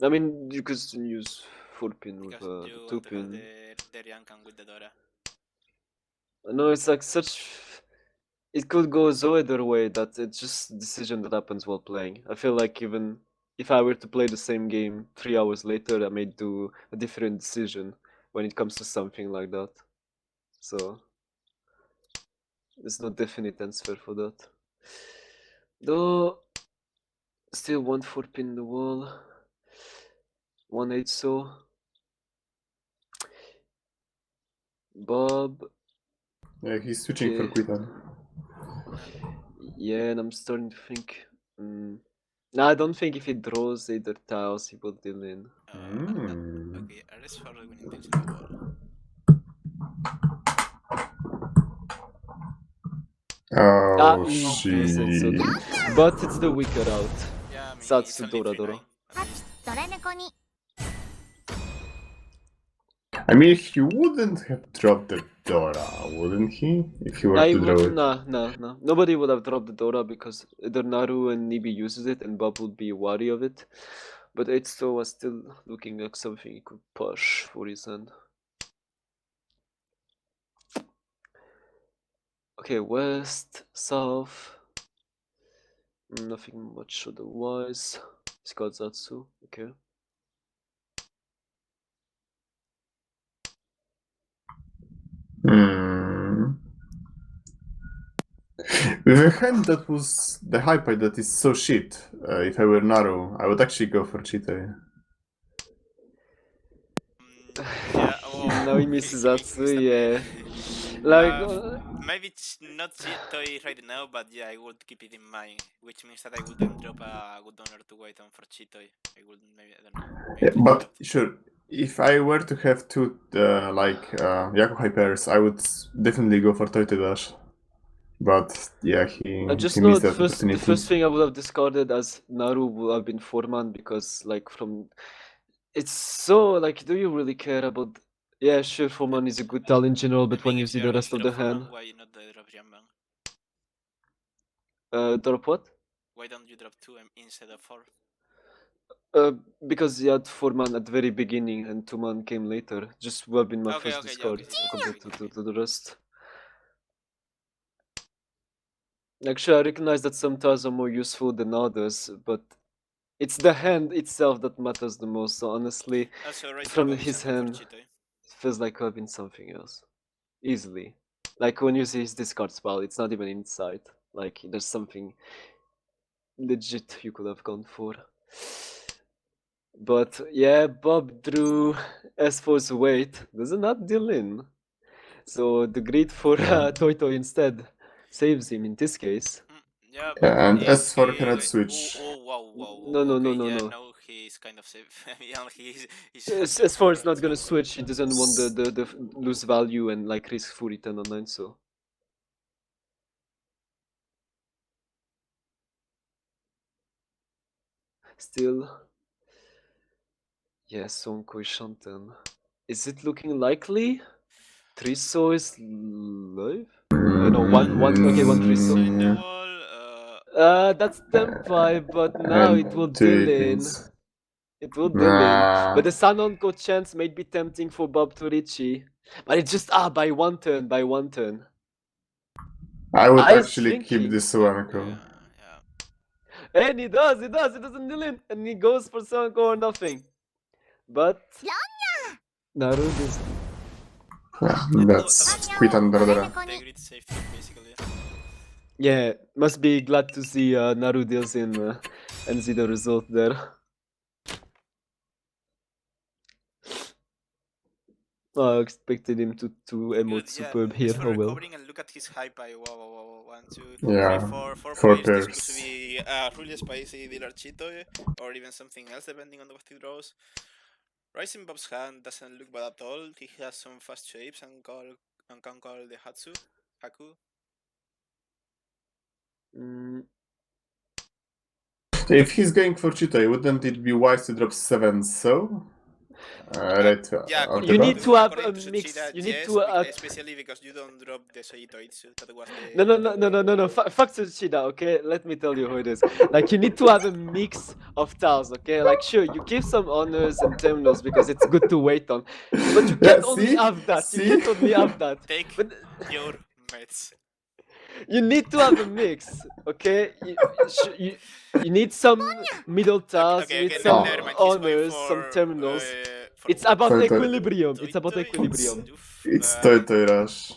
I mean, you could use 4-pin with Because you the want to have 2-pin. the Ryankan with the Dora. No, it's like such... It could go so either way that it's just a decision that happens while playing. I feel like even if I were to play the same game 3 hours later, I may do a different decision when it comes to something like that. So, there's no definite answer for that. Though, still 1 4-pin in the wall. 1 8 so. Bob. Yeah, he's switching for Okay. Quitan. Yeah, and I'm starting to think. No, I don't think if he draws either tiles, he will deal in. Okay, arrest for winning things in the wall. Oh, Sensory. shit. But it's the weaker route. Yeah, I mean, it's Satsu only Doradora. 3-9, at least. ドラ猫に I mean, he wouldn't have dropped the Dora, wouldn't he? If he were I to draw would, it. nah. Nobody would have dropped the Dora because either Naru and Nibi uses it and Bob would be wary of it. But H2 was still looking like something he could push for his hand. Okay, west, south. Nothing much otherwise. He's got Zatsu, okay. With a hand that was the hyper that is so shit, if I were Naru, I would actually go for Cheetah. Yeah, oh, Now he misses missed Zatsu, a yeah. bit. Like, Maybe it's not Chitoi right now, but yeah, I would keep it in mind, which means that I wouldn't drop a good honor to wait on for Chitoi. I would maybe, I don't know. Yeah, Maybe but sure, if I were to have two Yaku hypers, I would definitely go for Toite Dash. But yeah, he just he know missed the that opportunity. first thing I would have discarded as Naru would have been Foreman because like from it's so like do you really care about yeah sure Foreman is a good tell in general but when you see the rest of the hand why not drop Jamban? drop what? Why don't you drop 2 instead of 4? Because you had 4-man at the very beginning and 2-man came later. Just would have been my Okay, first okay, yeah, discard okay, yeah, compared okay. to the rest. Actually, I recognize that some tiles are more useful than others, but it's the hand itself that matters the most. So honestly, Also, Rising from Bob is his a good for hand, Chitoi. it feels like I've been something else. Easily. Like when you see his discard spell, it's not even inside. Like there's something legit you could have gone for. But yeah, Bob drew S4's weight. Does it not deal in? So the greed for Toy Toy instead saves him in this case. Yeah, but Yeah, and if S4 he... cannot switch. Oh, wow. No. Okay, yeah, no, he's kind of safe. Yeah, he's S4 is not gonna switch. He doesn't want the lose value and like risk for return online. So still, yeah, Sonko Shanten. Is it looking likely? Triso is live? No, one. Okay, one Triso. in the wall, That's Tempai, but now it will two deal in. pins. It will deal in. Nah. But the Sun Onko chance may be tempting for Bob to Richie. But it's just by one turn. I would I was actually keep thinking. this one cool. yeah. And he does, it doesn't deal in. And he goes for Sunko or nothing. But Naru does. That's quite under there. Integrity safety, basically. Yeah, must be glad to see Naru deals in and see the result there. I expected him to emote superb here. For Oh well. recovering and look at his high by 1, 2, Yeah, 3, 4 four players. This pairs. could be really spicy dealer Chito or even something else depending on what he draws. Rising Bob's hand doesn't look bad at all. He has some fast shapes and can call the Haku. If he's going for Cheetah, wouldn't it be wise to drop 7 so? Right. You need to have a mix. You need to especially because you don't drop the Soitoitsu. That was the no. Fuck Tsushida, okay? Let me tell you how it is. Like you need to have a mix of tiles, okay? Like sure, you give some honors and terminals because it's good to wait on, but you can't only have that. You can't only have that. Take your meds. You need to have a mix, okay? You need some middle tiles, you need some honors, some terminals. It's about equilibrium. It's about equilibrium. It's Toy Rush.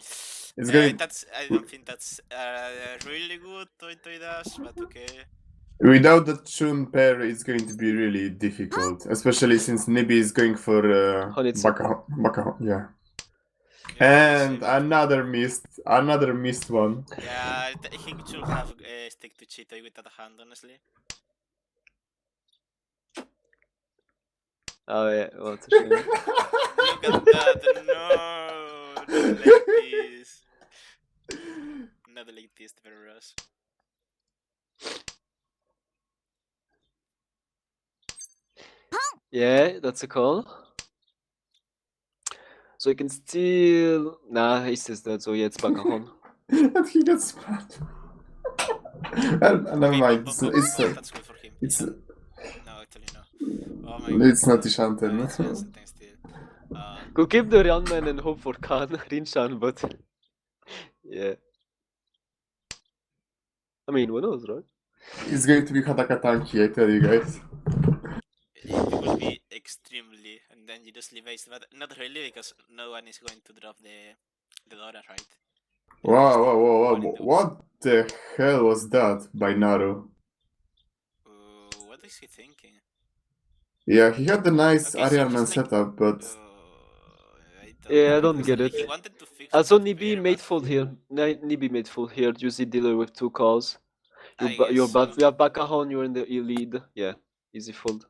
It's going. I don't think that's really good Toy Dash, but okay. Without the Chun pair, it's going to be really difficult, especially since Nibi is going for Baka, yeah. And another missed one. Yeah, he should have stick to Cheetah with that hand, honestly. Oh yeah, well, it's a shame. Look at that! No, not like this. not the latest Veros. Yeah, that's a call. So you can still... Nah, he says that, so yeah, it's Bakahon. And he gets mad. Never mind. It's that's good for him. It's no, actually no. Oh my god. It's not Ishanten. No, it's Vincent still. Could keep the Ryanman and hope for Khan, Rinshan, but... yeah. I mean, who knows, right? It's going to be Hataka Tanki, I tell you guys. It will be extremely and dangerously based, but not really because no one is going to drop the Dora, right? Wow. What the hell was that by Naru? What is he thinking? Yeah, he had the nice Okay, so Iron Man he's like, setup, but... I don't get it. He wanted to fix Also, that Nibi pair, made but- full here. Nibi made full here. Juicy dealer with 2 calls. I You guess have Bakahon, you're in the lead. Yeah, easy fold.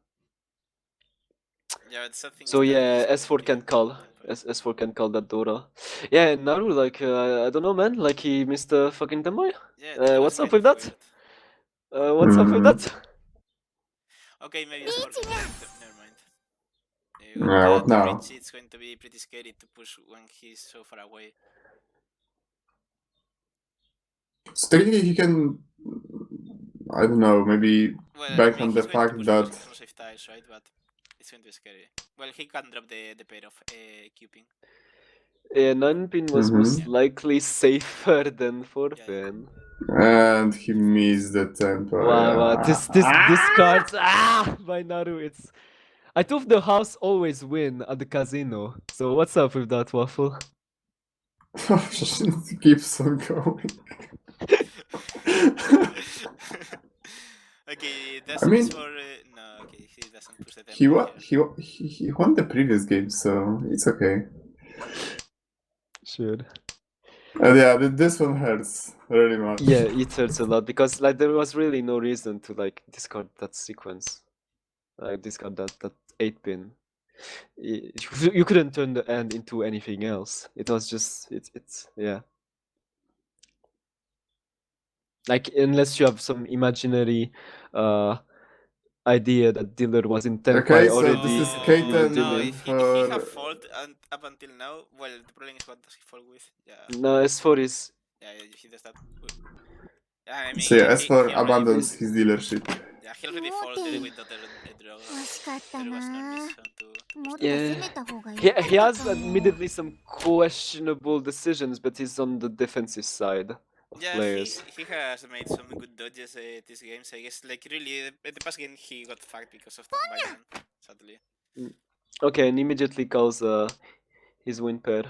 Yeah, it's something So is that yeah, he's S4 can call. S4 can call that Dora. Yeah, and Naru, like, I don't know, man. Like, he missed the fucking Demoy. Yeah, What's up with that? weird. What's up with that? Okay, maybe it's for never mind. Yeah, what now? Richie, it's going to be pretty scary to push when he's so far away. So technically he can... I don't know, maybe back on the he's going to fact push that... some safe tiles, right? But it's going to be scary. Well, he can drop the pair of cuping. Yeah, 9-pin was most likely safer than 4-pin. And he missed the tempo. Wow, this cards by Naru. It's... I thought the house always win at the casino. So what's up with that, Waffle? Keeps on going. Okay, that's I mean, for no. Okay, he doesn't push the tempo. He won the previous game, so it's okay. Sure. Yeah, this one hurts really much. Yeah, it hurts a lot because like there was really no reason to like discard that sequence, like discard that 8-pin. You couldn't turn the end into anything else. It was just it's yeah. Like unless you have some imaginary idea that dealer was in Tenpai Okay, so already. this is Keita No, if he have fold up until now, well, the problem is what does he fold with? Yeah. No, S4 is... Yeah, he does that. Yeah, I mean, so yeah, S4 abandons his dealership. Yeah, he already folded with the draw. There was no reason to... Yeah. He has admittedly some questionable decisions, but he's on the defensive side of players. He has made some good dodges this game, so I guess, like, really, at the past game he got fucked because of that Byron, sadly. Okay, and immediately calls his win pair.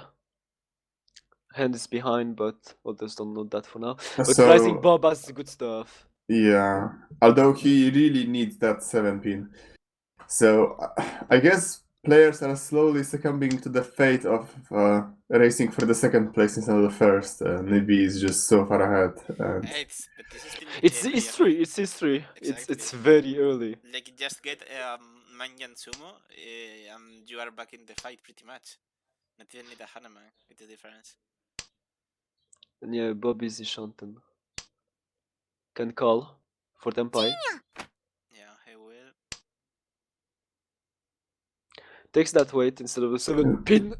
Hand is behind, but others don't know that for now. But So- Rising Bob has good stuff. Yeah, although he really needs that 7-pin. So I guess players are slowly succumbing to the fate of racing for the second place instead of the first. Maybe it's just so far ahead. And... It's history. It's history. Exactly. It's very early. Like just get Manjan Sumo, and you are back in the fight pretty much. Not even need a Hanaman with the difference. And yeah, Bob is Ishanten. Can call for Tenpai. Yeah, I will. Takes that weight instead of a 7-pin.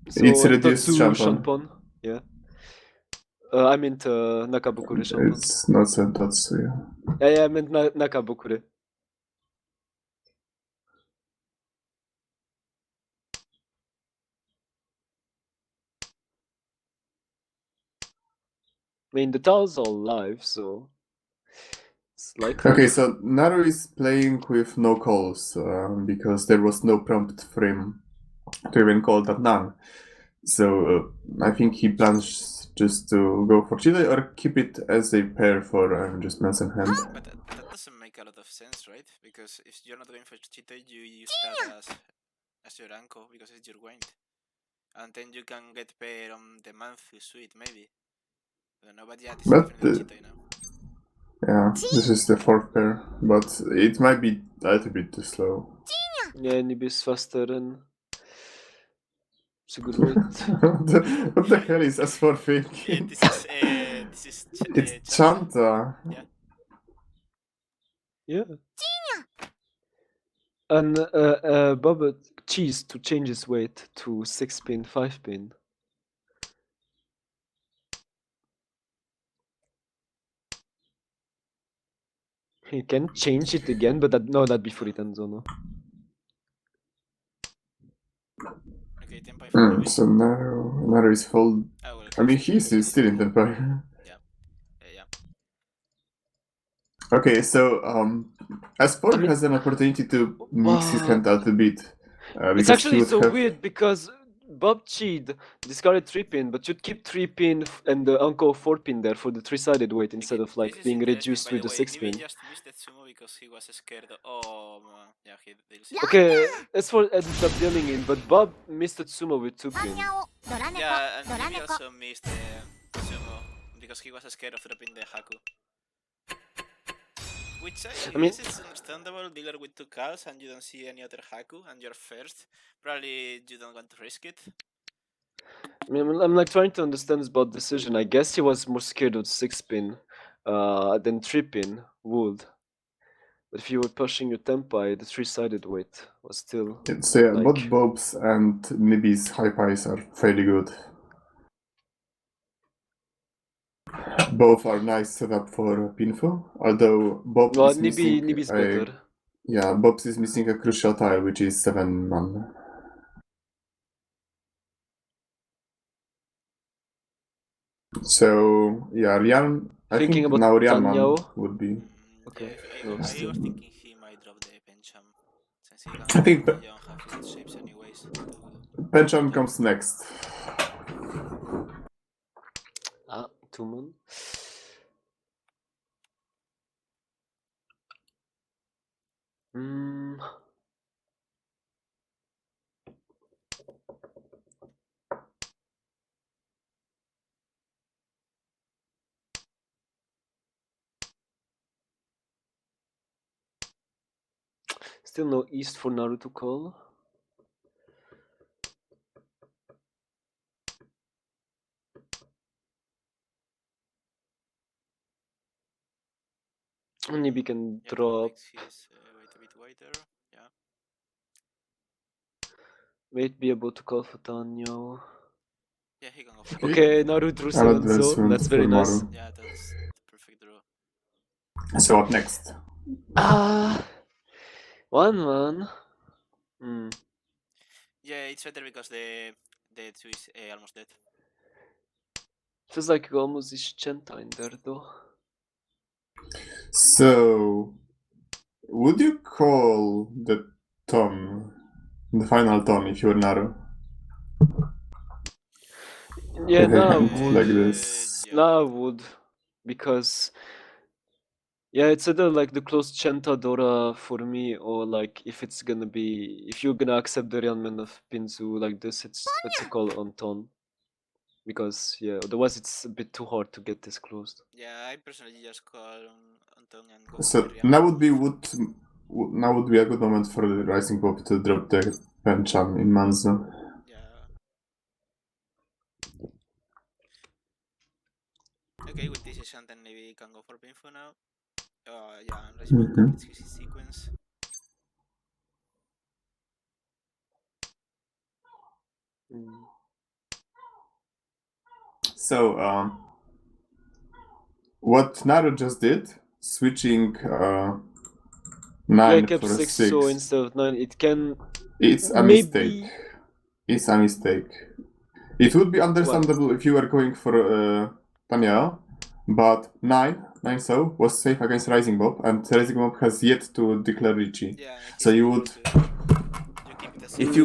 So It's reduced Tatsu Shampon. Shampon. Yeah. I meant Nakabukure Shampon. It's not Sentatsu, yeah. Yeah, I meant Nakabukure. I mean, the tiles are live, so it's likely. Okay, so Naru is playing with no calls because there was no prompt for him to even call that none. So I think he plans just to go for Chile or keep it as a pair for just Nelson hand. But that doesn't make a lot of sense, right? Because if you're not going for Chita, you use that as your anchor because it's your wind. And then you can get pair on the Manfu suite, maybe. I don't know, but yeah, this is definitely Chita now. Yeah, this is the 4th pair, but it might be a little bit too slow. Yeah, Nibi is faster and it's a good weight. What the hell is S4 thinking? This This is It's Chanta. Yeah. Yeah. And Bob cheese to change his weight to 6-pin, 5-pin. He can change it again, but that before it ends on. Okay, Tenpai for So Naru is fold. I mean, he's still in Tenpai. Yeah. Okay, so Aspor has an opportunity to mix his hand out a bit. It's actually so weird because Bob cheat discarded 3-pin, but you'd keep 3-pin and the Uncle 4-pin there for the 3-sided weight instead of like being reduced with the 6-pin. He just missed that sumo because he was scared. Oh, yeah, he deals it. Okay, S4 ended up dealing in, but Bob missed the sumo with 2-pin. Yeah, and he also missed the sumo because he was scared of dropping the Haku. Which I guess it's understandable, dealer with 2 calls and you don't see any other Haku and you're first. Probably you don't want to risk it. I mean, I'm like trying to understand his Bob decision. I guess he was more scared of 6-pin than 3-pin would. But if you were pushing your Tenpai, the 3-sided weight was still. So yeah, both Bob's and Nibi's high pies are fairly good. Both are nice setup for Pinfo, although Bob is missing. Nibi's better. Yeah, Bob's is missing a crucial tile, which is 7 mana. So yeah, Rian. I think about now Rian Tanyao would be. Okay. I was thinking he might drop the Pencham since he I think don't have good shapes anyways. Pencham comes next. Tumen. Still no East for Naru to call. Maybe can drop. His weight a bit wider. Yeah. Might be able to call for Tanyo. Yeah, he can go for Okay, Naru drew 7, so that's very nice. Maru. Yeah, that's the perfect draw. So what next? 1-1. Yeah, it's better because the 2 is almost dead. Feels like almost is Chenta in there though. So, would you call the ton, the final ton, if you were Naru? Yeah, now would. Like this. Now would, because yeah, it's either like the close Chenta Dora for me, or like if it's gonna be, if you're gonna accept the Realman of Pinzu like this, it's a call on ton. Because yeah, otherwise it's a bit too hard to get this closed. Yeah, I personally just call on ton and go. So now would be a good moment for the Rising Pope to drop the Pencham in Manzo. Yeah. Okay, with this decision then maybe we can go for Pinfo now. Yeah, and Rising Pope completes his sequence. So, what Naru just did, switching 9 kept for 6, 6. so instead of 9, it can. It's a mistake. It's a mistake. It would be understandable if you were going for Tanya, but 9 so was safe against Rising Bob, and Rising Bob has yet to declare Richie. Yeah, so you would. If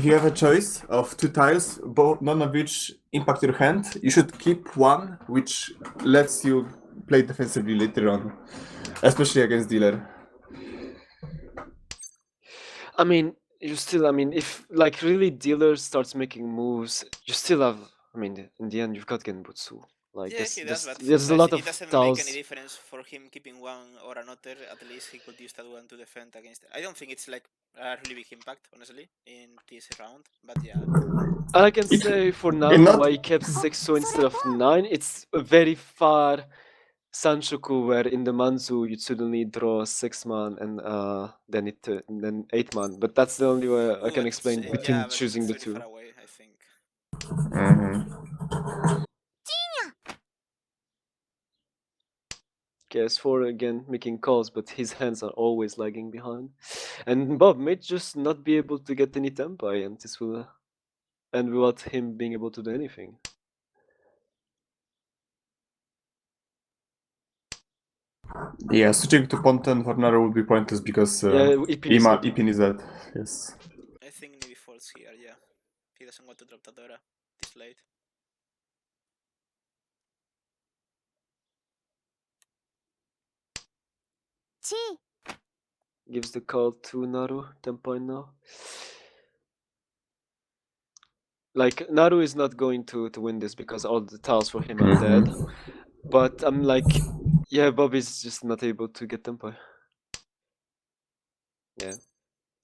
you have a choice of 2 tiles, none of which impact your hand, you should keep one which lets you play defensively later on, especially against dealer. I mean, if like really dealer starts making moves, you still have. I mean, in the end, you've got Genbutsu. Like Yeah, he does, but there's a lot it of doesn't tiles. make any difference for him keeping one or another. At least he could use that one to defend against. I don't think it's like a really big impact, honestly, in this round. But yeah. I can say for Naru why he kept 6 so instead of 9. It's a very far Sanchoku where in the Manzu you suddenly draw 6-man and then 8-man. But that's the only way I can explain between choosing the two. Far away, I think. KS4 again making calls, but his hands are always lagging behind. And Bob may just not be able to get any tempai, and this will end without him being able to do anything. Yeah, switching to Ponten for Naru would be pointless because Ipin is dead. Yes. I think Nibi falls here, yeah. He doesn't want to drop Tadora this late. Gives the call to Naru, 10 point now. Like, Naru is not going to win this because all the tiles for him are dead. But I'm like, yeah, Bob is just not able to get tempo. Yeah.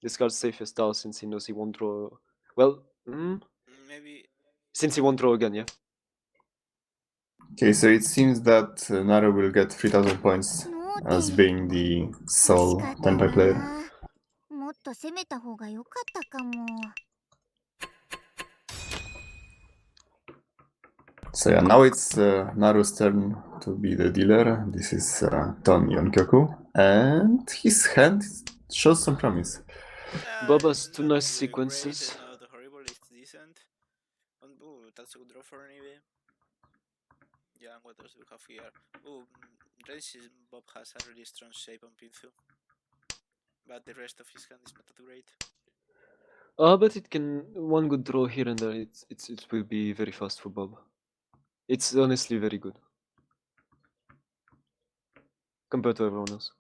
Discards safest tile since he knows he won't draw. Well, maybe. Since he won't draw again, yeah. Okay, so it seems that Naru will get 3000 points as being the sole Tenpai player. So yeah, now it's Naru's turn to be the dealer. This is Ton Yonkyoku, and his hand shows some promise. Bob has 2 nice sequences. Not horrible, it's decent. That's a good draw for anyway. Yeah, and what else do we have here? Bob has a really strong shape on Pinsu. But the rest of his hand is not that great. But it can one good draw here and there. It will be very fast for Bob. It's honestly very good compared to everyone else.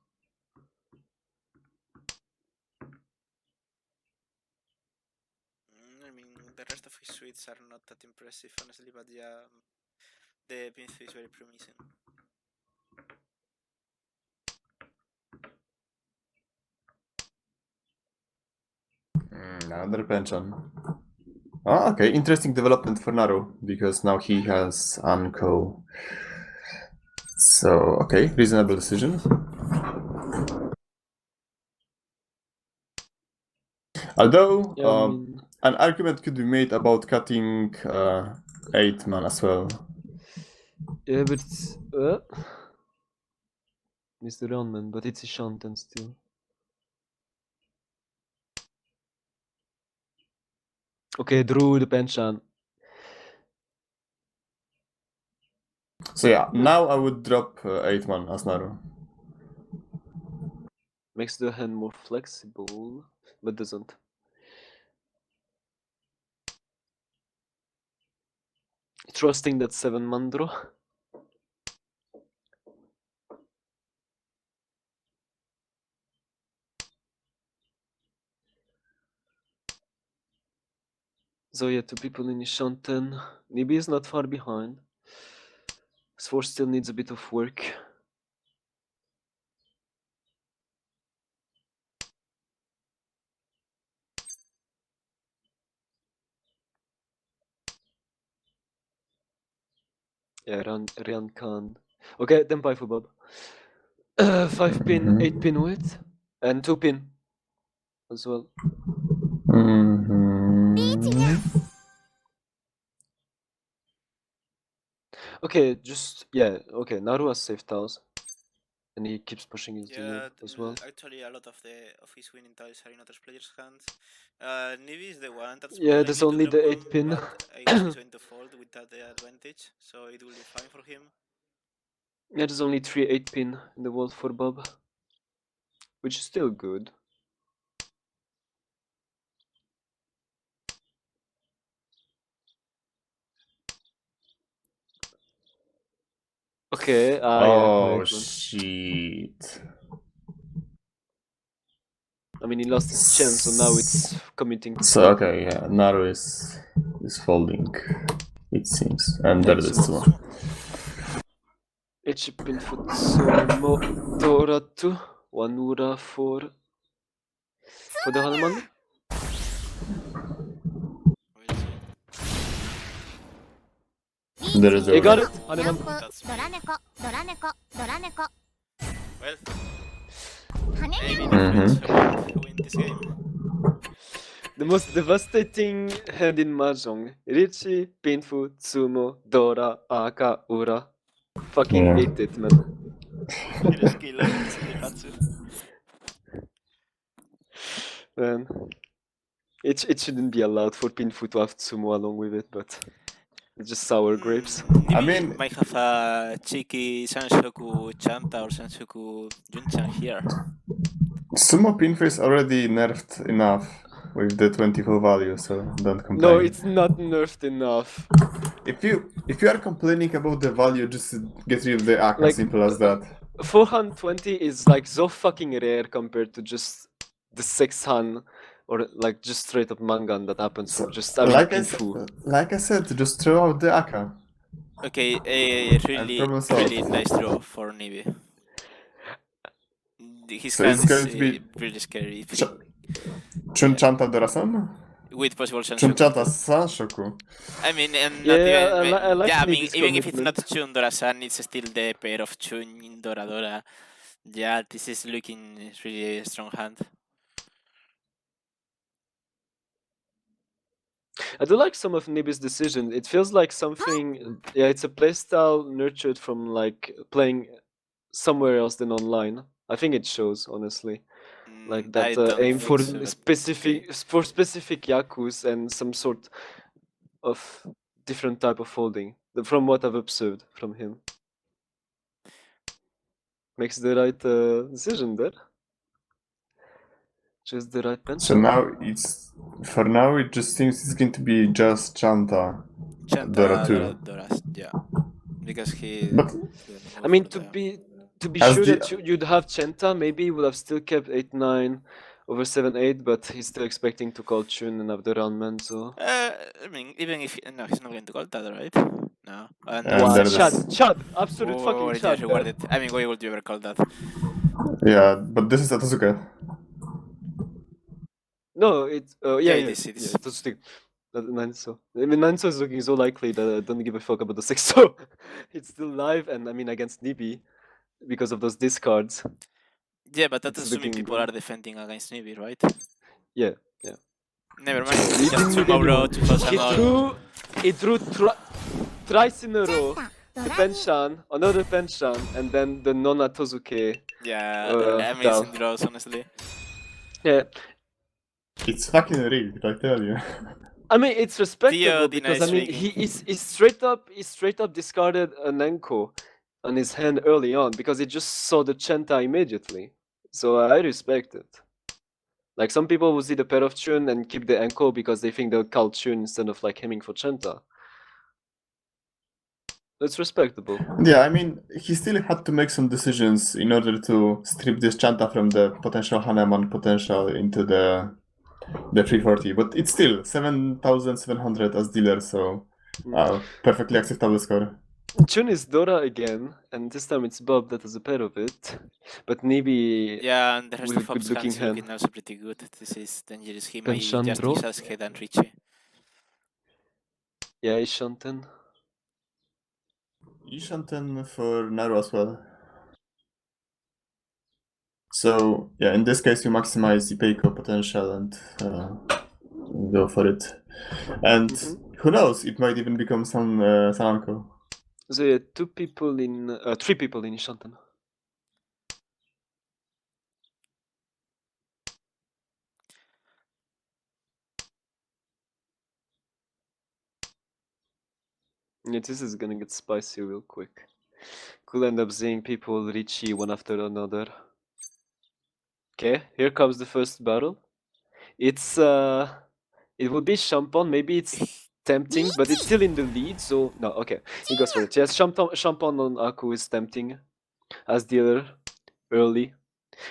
I mean, the rest of his suites are not that impressive, honestly. But yeah, the Pinsu is very promising. Another pension. Oh, okay, interesting development for Naru, because now he has Anko. So, okay, reasonable decision. Although, an argument could be made about cutting 8-man as well. Yeah, but it's... Mr. Runman, but it's a Shanten still. Okay, drew the pension. So yeah, now I would drop 8-man as Naru. Makes the hand more flexible, but doesn't. Trusting that 7-man draw. So yeah, 2 people in Shanten. Nibi is not far behind. Svor still needs a bit of work. Yeah, Rian Khan. Okay, then bye for Bob. 5 pin, 8 pin width, and 2 pin as well. Okay, just okay. Naru has safe tiles, and he keeps pushing his dealer as well. Actually, a lot of his winning tiles are in other players' hands. Nibi is the one that's there's only the 8 pin. He's going to fold with that advantage, so it will be fine for him. Yeah, there's only 3 8 pin in the world for Bob, which is still good. Okay, oh shit. I mean, he lost his chance, so now it's committing to so okay, yeah, Naru is folding, it seems, and there is Sumo. H Pinfoot Sumo Dora 2 Wanura for the Hanuman. There is You got over. it, Hanuman. Well, maybe who win this game. The most devastating hand in Mahjong. Richie, Pinfoot, Sumo, Dora, Aka, Ura. Fucking Yeah. ate it, man. Man. It shouldn't be allowed for Pinfoot to have Sumo along with it, but it's just sour grapes. I mean, might have a cheeky Sanshoku Chanta or Sanshoku Junchan here. Sumo Pinfu is already nerfed enough with the 24 value, so don't complain. No, it's not nerfed enough. If you are complaining about the value, just get rid of the Aka, Like, simple as that. 420 is like so fucking rare compared to just the 600 or like just straight up Mangan that happens So, for just like I said, just throw out the Aka. Okay, really nice draw for Nibi. His So hand it's going is to be really scary. Chunchanta Dorasan? With possible Sanshoku. Chunchanta Sanshoku. I mean, and Yeah, not even, I like yeah, I mean, Nibi's even if it's not commitment. Chun Dora-san, it's still the pair of Chun Dora Dora. Yeah, this is looking really a strong hand. I do like some of Nibi's decision. It feels like something. Yeah, it's a playstyle nurtured from like playing somewhere else than online. I think it shows, honestly. Like that aim for specific Yakus and some sort of different type of folding. From what I've observed from him, makes the right decision there. Just the right pencil. So now for now it just seems it's going to be just Chanta Dora 2. Yeah, because he. But I mean, to be sure that you'd have Chenta, maybe he would have still kept 8-9 over 7-8, but he's still expecting to call Chun and have the round man, so. I mean, even if no, he's not going to call that, right? No. Chad, absolute fucking Chad. I mean, why would you ever call that? Yeah, but this is Atozuka. No, it's it is. Atozuka. Nanso. I mean, Nanso is looking so likely that I don't give a fuck about the 6, so it's still live, and I mean against Nibi because of those discards. Yeah, but that's assuming people are defending against Nibi, right? Yeah. Never mind. Just tomorrow, 2000. He drew thrice in a row. The Penshan, another Penshan, and then the non-Atozuke. Yeah, amazing draws, honestly. Yeah. It's fucking rigged, I tell you. I mean, it's respectable because I mean he straight up discarded an Enko on his hand early on because he just saw the Chenta immediately. So I respect it. Like some people will see the pair of Chun and keep the Enko because they think they'll call Chun instead of like hemming for Chenta. It's respectable. Yeah, I mean, he still had to make some decisions in order to strip this Chanta from the potential Haneman potential into the 340, but it's still 7,700 as dealer, so perfectly acceptable score. Chun is Dora again, and this time it's Bob that has a pair of it. But Nibi. Yeah, and the rest of Bob's hands looking also pretty good. This is dangerous. He might just use as head and Richie. Yeah, Ishanten. Ishanten for Naru as well. So, yeah, in this case, you maximize the Peiko potential and go for it. And who knows, it might even become some Sananko. So, yeah, 3 people in Ishanten. Yeah, this is gonna get spicy real quick. Could end up seeing people Richie one after another. Okay, here comes the first battle. It's it will be Champon. Maybe it's tempting, but it's still in the lead. So no, okay, he goes for it. Yes, Champon on Aku is tempting as dealer early,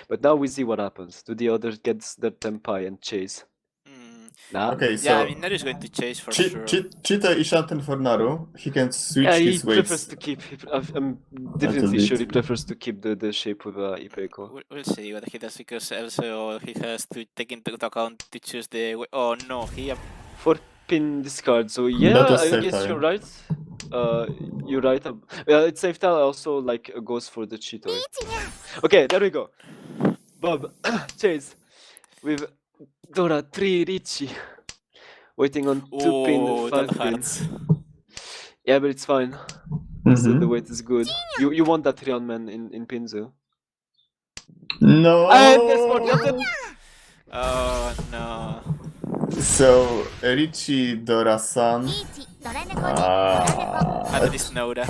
but now we see what happens. Do the others get their tempai and chase? Nah. Okay, so Yeah, I mean, Naru is going to chase for sure. Cheetah is Shanten for Naru. He can switch Yeah, he his prefers weights. to keep. I'm definitely sure he prefers to keep the shape with Ipeco. We'll see what he does, because also he has to take into account to choose the. Oh no, he. 4-pin discard. So yeah, That was I safe guess time. you're right. You're right. Yeah, it's safe tile also like goes for the Cheetor. Okay, there we go. Bob, Chase, with Dora 3 Richie. Waiting on 2-pin, 5-pin. Yeah, but it's fine. So the weight is good. You want that 3-on-man in Pinzu. No! And that's for Delta. Oh no. So, Richie Dora-san. リーチドラ猫にドラ猫 At least Noda.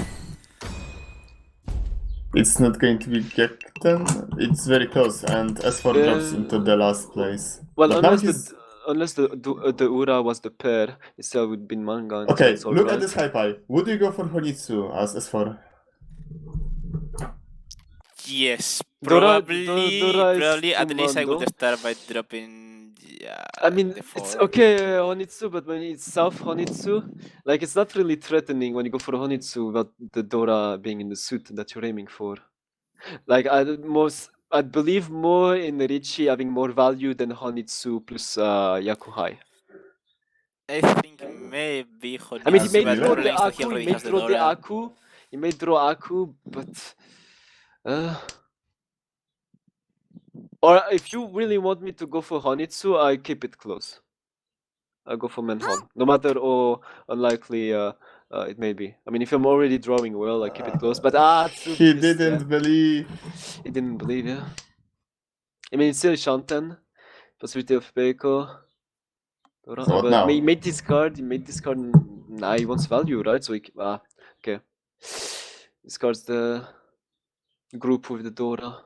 It's not going to be Gekten. It's very close, and S4 drops into the last place. Well, But unless the Ura was the pair, it still would be manga. Okay, so look right. at this high pie. Would you go for Honitsu as S4? Yes, Dora probably. is At least I would commando. start by dropping. Yeah. I mean, the it's 4. okay, Honitsu, but when it's South Honitsu, like it's not really threatening when you go for Honitsu without the Dora being in the suit that you're aiming for. Like I believe more in Richie having more value than Honitsu plus Yakuhai. I think maybe Honitsu. I mean, he may Really? draw but the he Aku, he already may has the draw the Dora. Aku, he may draw Aku, but or if you really want me to go for Honitsu, I keep it close. I go for Manhon, no matter how unlikely it may be. I mean, if I'm already drawing well, I keep it close. But He didn't believe. He didn't believe, yeah. I mean, it's still Shanten, possibility of Peiko. So what but now? he made this card. Nah, he wants value, right? So okay. Discards the group with the Dora.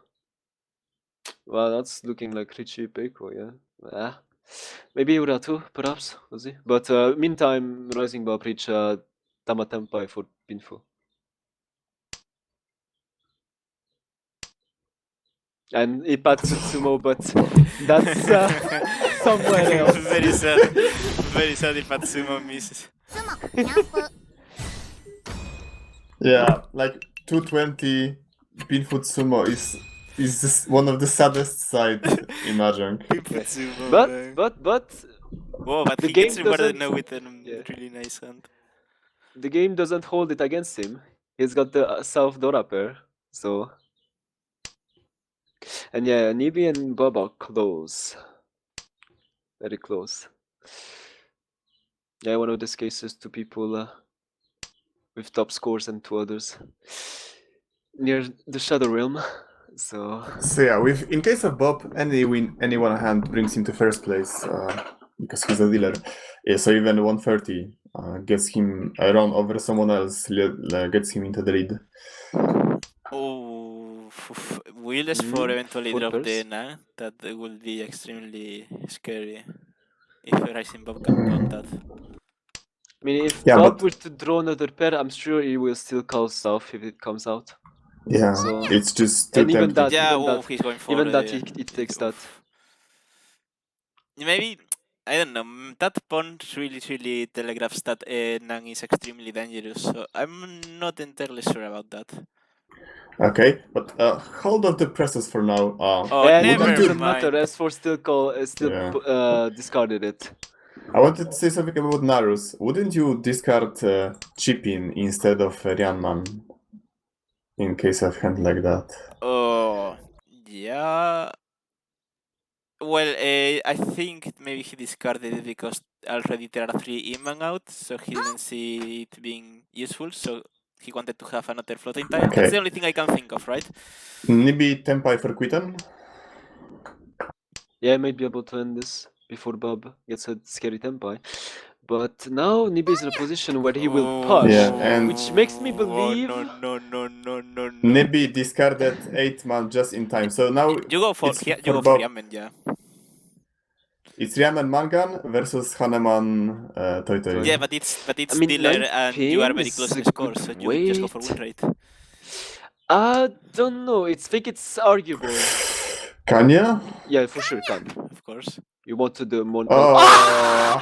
Well, that's looking like Richie Peiko, yeah. Maybe Ura too, perhaps. We'll see. But meantime, Rising Bob reach Tama Tempai for Pinfu. And Ipatsumo, but that's somewhere else. Very sad. Very sad if Atsumo misses. スモニャンプ Yeah, like 220 Pinfoot Sumo is just one of the saddest sight in Mahjong. Atsumo, man. But Whoa, but the he game gets rewarded doesn't- now with a Yeah. really nice hand. the game doesn't hold it against him. He's got the South Dora pair, so. And yeah, Nibi and Bob are close. Very close. Yeah, one of these cases, two people with top scores and two others near the Shadow Realm. So yeah, in case of Bob, any one hand brings him to first place because he's a dealer. Yeah, so even 130 gets him a run over someone else, gets him into the lead. Oh, will S4 eventually four drop the pairs. Na? That will be extremely scary if Rising Bob can count that. I mean, if Yeah, Bob but- were to draw another pair, I'm sure he will still call South if it comes out. Yeah, So- it's just too And even tempting. that- Yeah, even that- he's going for Even that, the- it takes that. Maybe, I don't know, that pawn really telegraphs that Nang is extremely dangerous, so I'm not entirely sure about that. Okay, but hold on the presses for now. Oh, And never it doesn't matter. mind. S4 still discarded it. I wanted to say something about Narus. Wouldn't you discard Chipin instead of Ryanman in case of hand like that? Oh, yeah. Well, I think maybe he discarded it because already there are 3 inman out, so he didn't see it being useful, so he wanted to have another floating tile. Okay. That's the only thing I can think of, right? Maybe Tempai for Quitten? Yeah, I might be able to end this before Bob gets a scary tempai. But now Nibi is in a position where he will push, Yeah, and- which makes me believe. No. Maybe discarded 8-man just in time. So now You go for it's you for go for Bob. Yamen, yeah. It's Ryaman Mangan versus Haneman Toy Toy. Yeah, but it's I mean, dealer 9 and you are very pins close is to a the score, good so you just go for weight. win rate. I don't know. I think it's arguable. Can ya? Yeah, for sure can. Of course. You wanted the mon. Oh!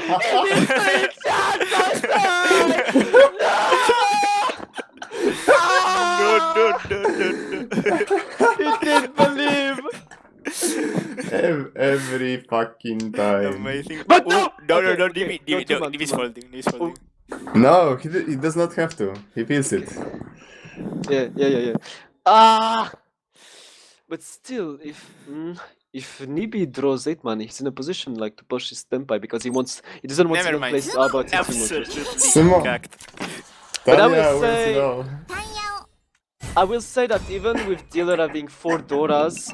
He didn't believe. Every fucking time. Amazing. But no, okay, no, okay, Nibby no, two man, is two man. folding. He's folding. No, he does not have to. He feels it. Yeah. Ah! But still, if Nibi draws 8 man, he's in a position like to push his tempai because he doesn't want Never to mind. play Starbucks. Absolutely Sumo. cacked. But I Tanya will wins say- it all. タイヤを I will say that even with dealer having 4 Doras,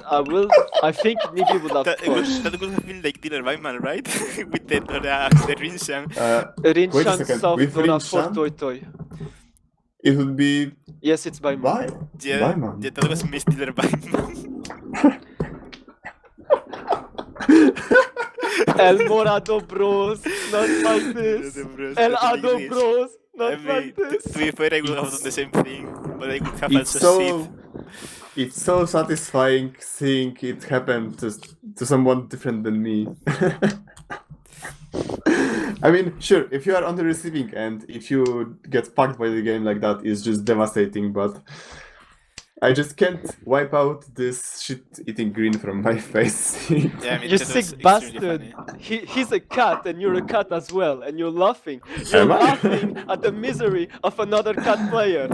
I think Nibi would have That pushed. would have been like Dealer Weiman, right? With the Rinshan. Wait a Rinshan second, South with Dora 4 Rinshan? Toy Toy. It would be Yes, it's by bye. Yeah, Bye, man. yeah, that was Miss Dealer Weiman. El Morado Bros, not like this. El Ado Bros, I not mean, like this. to be fair, I would have done the same thing, but I would have It's also seen. it's so satisfying seeing it happen to someone different than me. I mean, sure, if you are on the receiving end, if you get fucked by the game like that, it's just devastating, but I just can't wipe out this shit-eating grin from my face. Yeah, I mean, You that was sick extremely bastard! funny. He's a cat and you're a cat as well, and you're laughing. You're Am I? laughing at the misery of another cat player.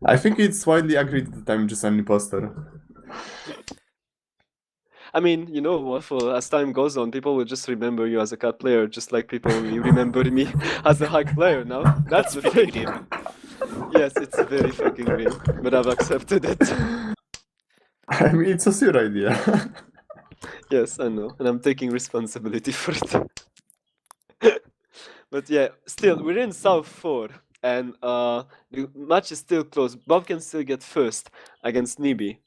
I think it's widely agreed that I'm just an imposter. I mean, you know, Waffle, as time goes on, people will just remember you as a cat player, just like people only remember me as a hike player now. That's the pretty thing. grim. Yes, it's very fucking grim, but I've accepted it. I mean, it's a your idea. Yes, I know, and I'm taking responsibility for it. But yeah, still, we're in South 4, and the match is still close. Bob can still get first against Nibi.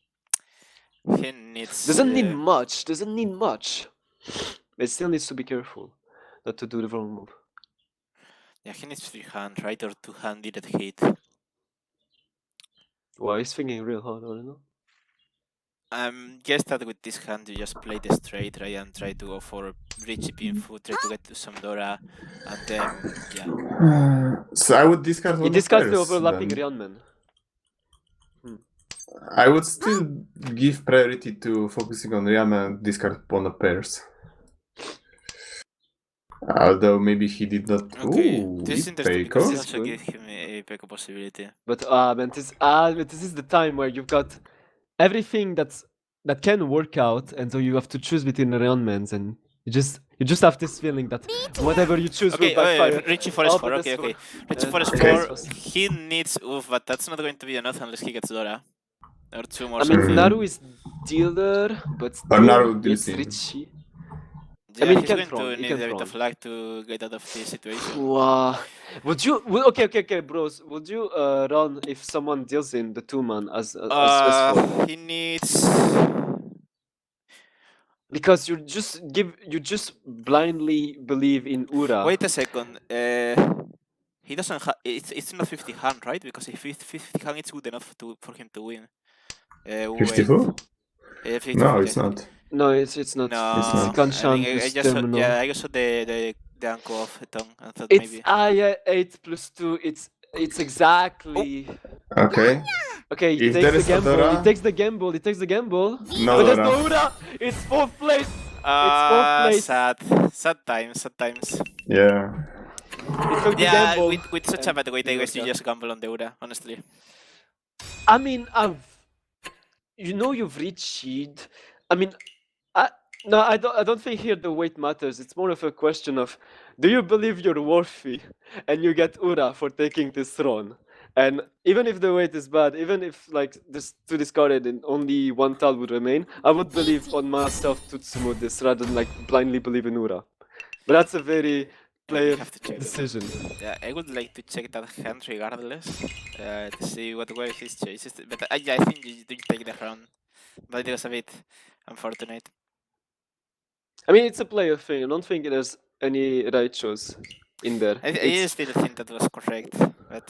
He needs. Doesn't need much, but it still needs to be careful not to do the wrong move. Yeah, he needs 3 hand, right? Or 2 hand did hit. Wow, he's thinking real hard, I don't know. Guess that with this hand you just play the straight, right? And try to go for Richie pin foot, try to get to some Dora, and then, yeah. So I would discard one He of discards the pairs, overlapping then. Ryanman. I would still give priority to focusing on Ryama and discard pawn of pairs. Although maybe he did not. Okay, Ooh, this is interesting because Ipeco? this This is also good. gives him a Peco possibility. But but this is the time where you've got everything that can work out, and so you have to choose between the Ryanmans, and you just have this feeling that whatever you choose Okay, will backfire. Richie Forest Oh, 4, but okay, that's okay. four. Richie Yeah, Forest okay. 4, he needs Oof, but that's not going to be enough unless he gets Dora. Or 2 more I mean, something. Naru is dealer, but still Naru it's deals in. Richie. Yeah, mean, he he's can going throw, to he need can a bit throw. of luck to get out of this situation. Wow. Okay, bros. Would you run if someone deals in the 2-man as S4? He needs. Because you just blindly believe in Ura. Wait a second. He doesn't have. It's not 50 hand, right? Because if it's 50 hand, it's good enough for him to win. 54? 50, No, it's not. No, it's not. No, It's not. Kanshan I plus just saw, terminal. yeah, I just saw the angle of it. I thought It's maybe. yeah, 8 plus 2. It's exactly. Okay. Okay, he If takes there the is a gamble. Dora- He takes the gamble. He takes the gamble. No, But there's Dora. no Ura. It's 4th place. It's 4th place. Sad times. Yeah. He took the Yeah, gamble. with such a and bad weight, I he guess you worked out. just gamble on the Ura, honestly. I mean, you've reached. I mean, I don't think here the weight matters. It's more of a question of, do you believe you're worthy, and you get Ura for taking this throne? And even if the weight is bad, even if like this 2 discarded and only 1 tal would remain, I would believe on myself to smooth this rather than like blindly believe in Ura. But that's a very player have to check. decision. Yeah, I would like to check that hand regardless to see what were his choices. But yeah, I think you take the round. But it was a bit unfortunate. I mean, it's a player thing. I don't think there's any right choice in there. I still think that was correct, but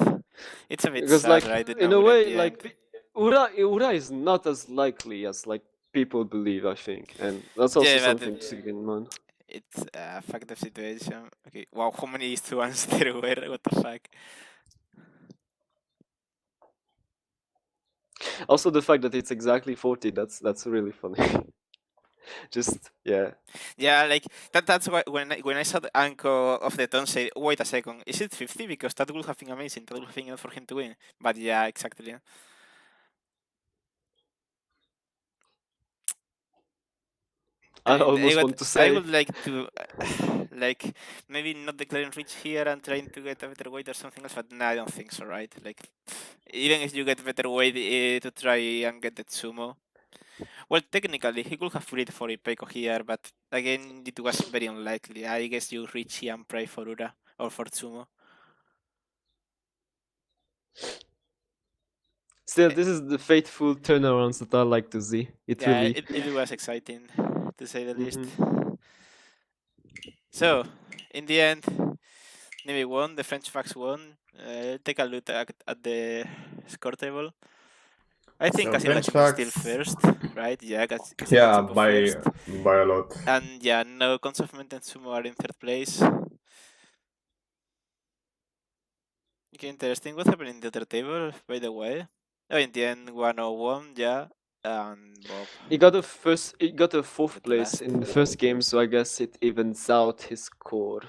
it's a bit Because sad, like right? in a way, like Ura is not as likely as like people believe, I think, and that's also Yeah, but something to keep in mind. It's a fucked up situation. Okay, wow, how many is to ones there were? What the fuck? Also, the fact that it's exactly 40, that's really funny. Just, yeah. Yeah, like that's why when I saw the anchor of the tone say, wait a second, is it 50? Because that would have been amazing. That would have been enough for him to win. But yeah, exactly. I mean, almost want to say I would like to, like, maybe not declaring rich here and trying to get a better weight or something else, but no, I don't think so, right? Like, even if you get better weight to try and get the sumo, well, technically, he could have freed for Ipeco here, but again, it was very unlikely. I guess you reach here and pray for Ura or for Sumo. Still, this is the fateful turnarounds that I like to see. It Yeah, really. it was exciting, to say the least. Mhm. So, in the end, Nimi won, the French Fax won. Take a look at the score table. I think So French Kasilachi is still facts. first, right? Yeah, Yeah, Kasilachi first. by a lot. And yeah, no Cons of Ment and Sumo are in third place. Okay, interesting. What happened in the other table, by the way? Oh, in the end, 101, yeah. And Bob. He got a fourth Got place last. in the first game, so I guess it evens out his score.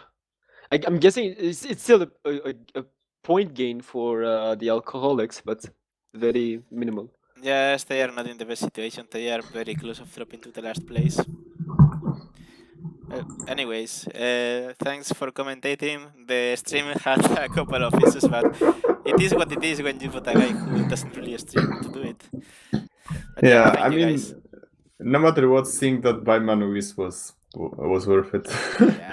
I'm guessing it's still a point gain for the alcoholics, but very minimal. Yes, they are not in the best situation. They are very close of dropping to the last place. Anyways, thanks for commentating. The stream had a couple of issues, but it is what it is when you put a guy who doesn't really stream to do it. But Yeah, thank I you mean, guys. no matter what, seeing that by Manuis was worth it.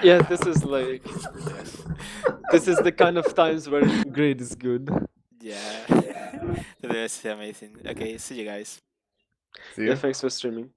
Yeah, this is like Yes. this is the kind of times where grade is good. Yeah. That was amazing. Okay, see you guys. See Yeah, you. thanks for streaming.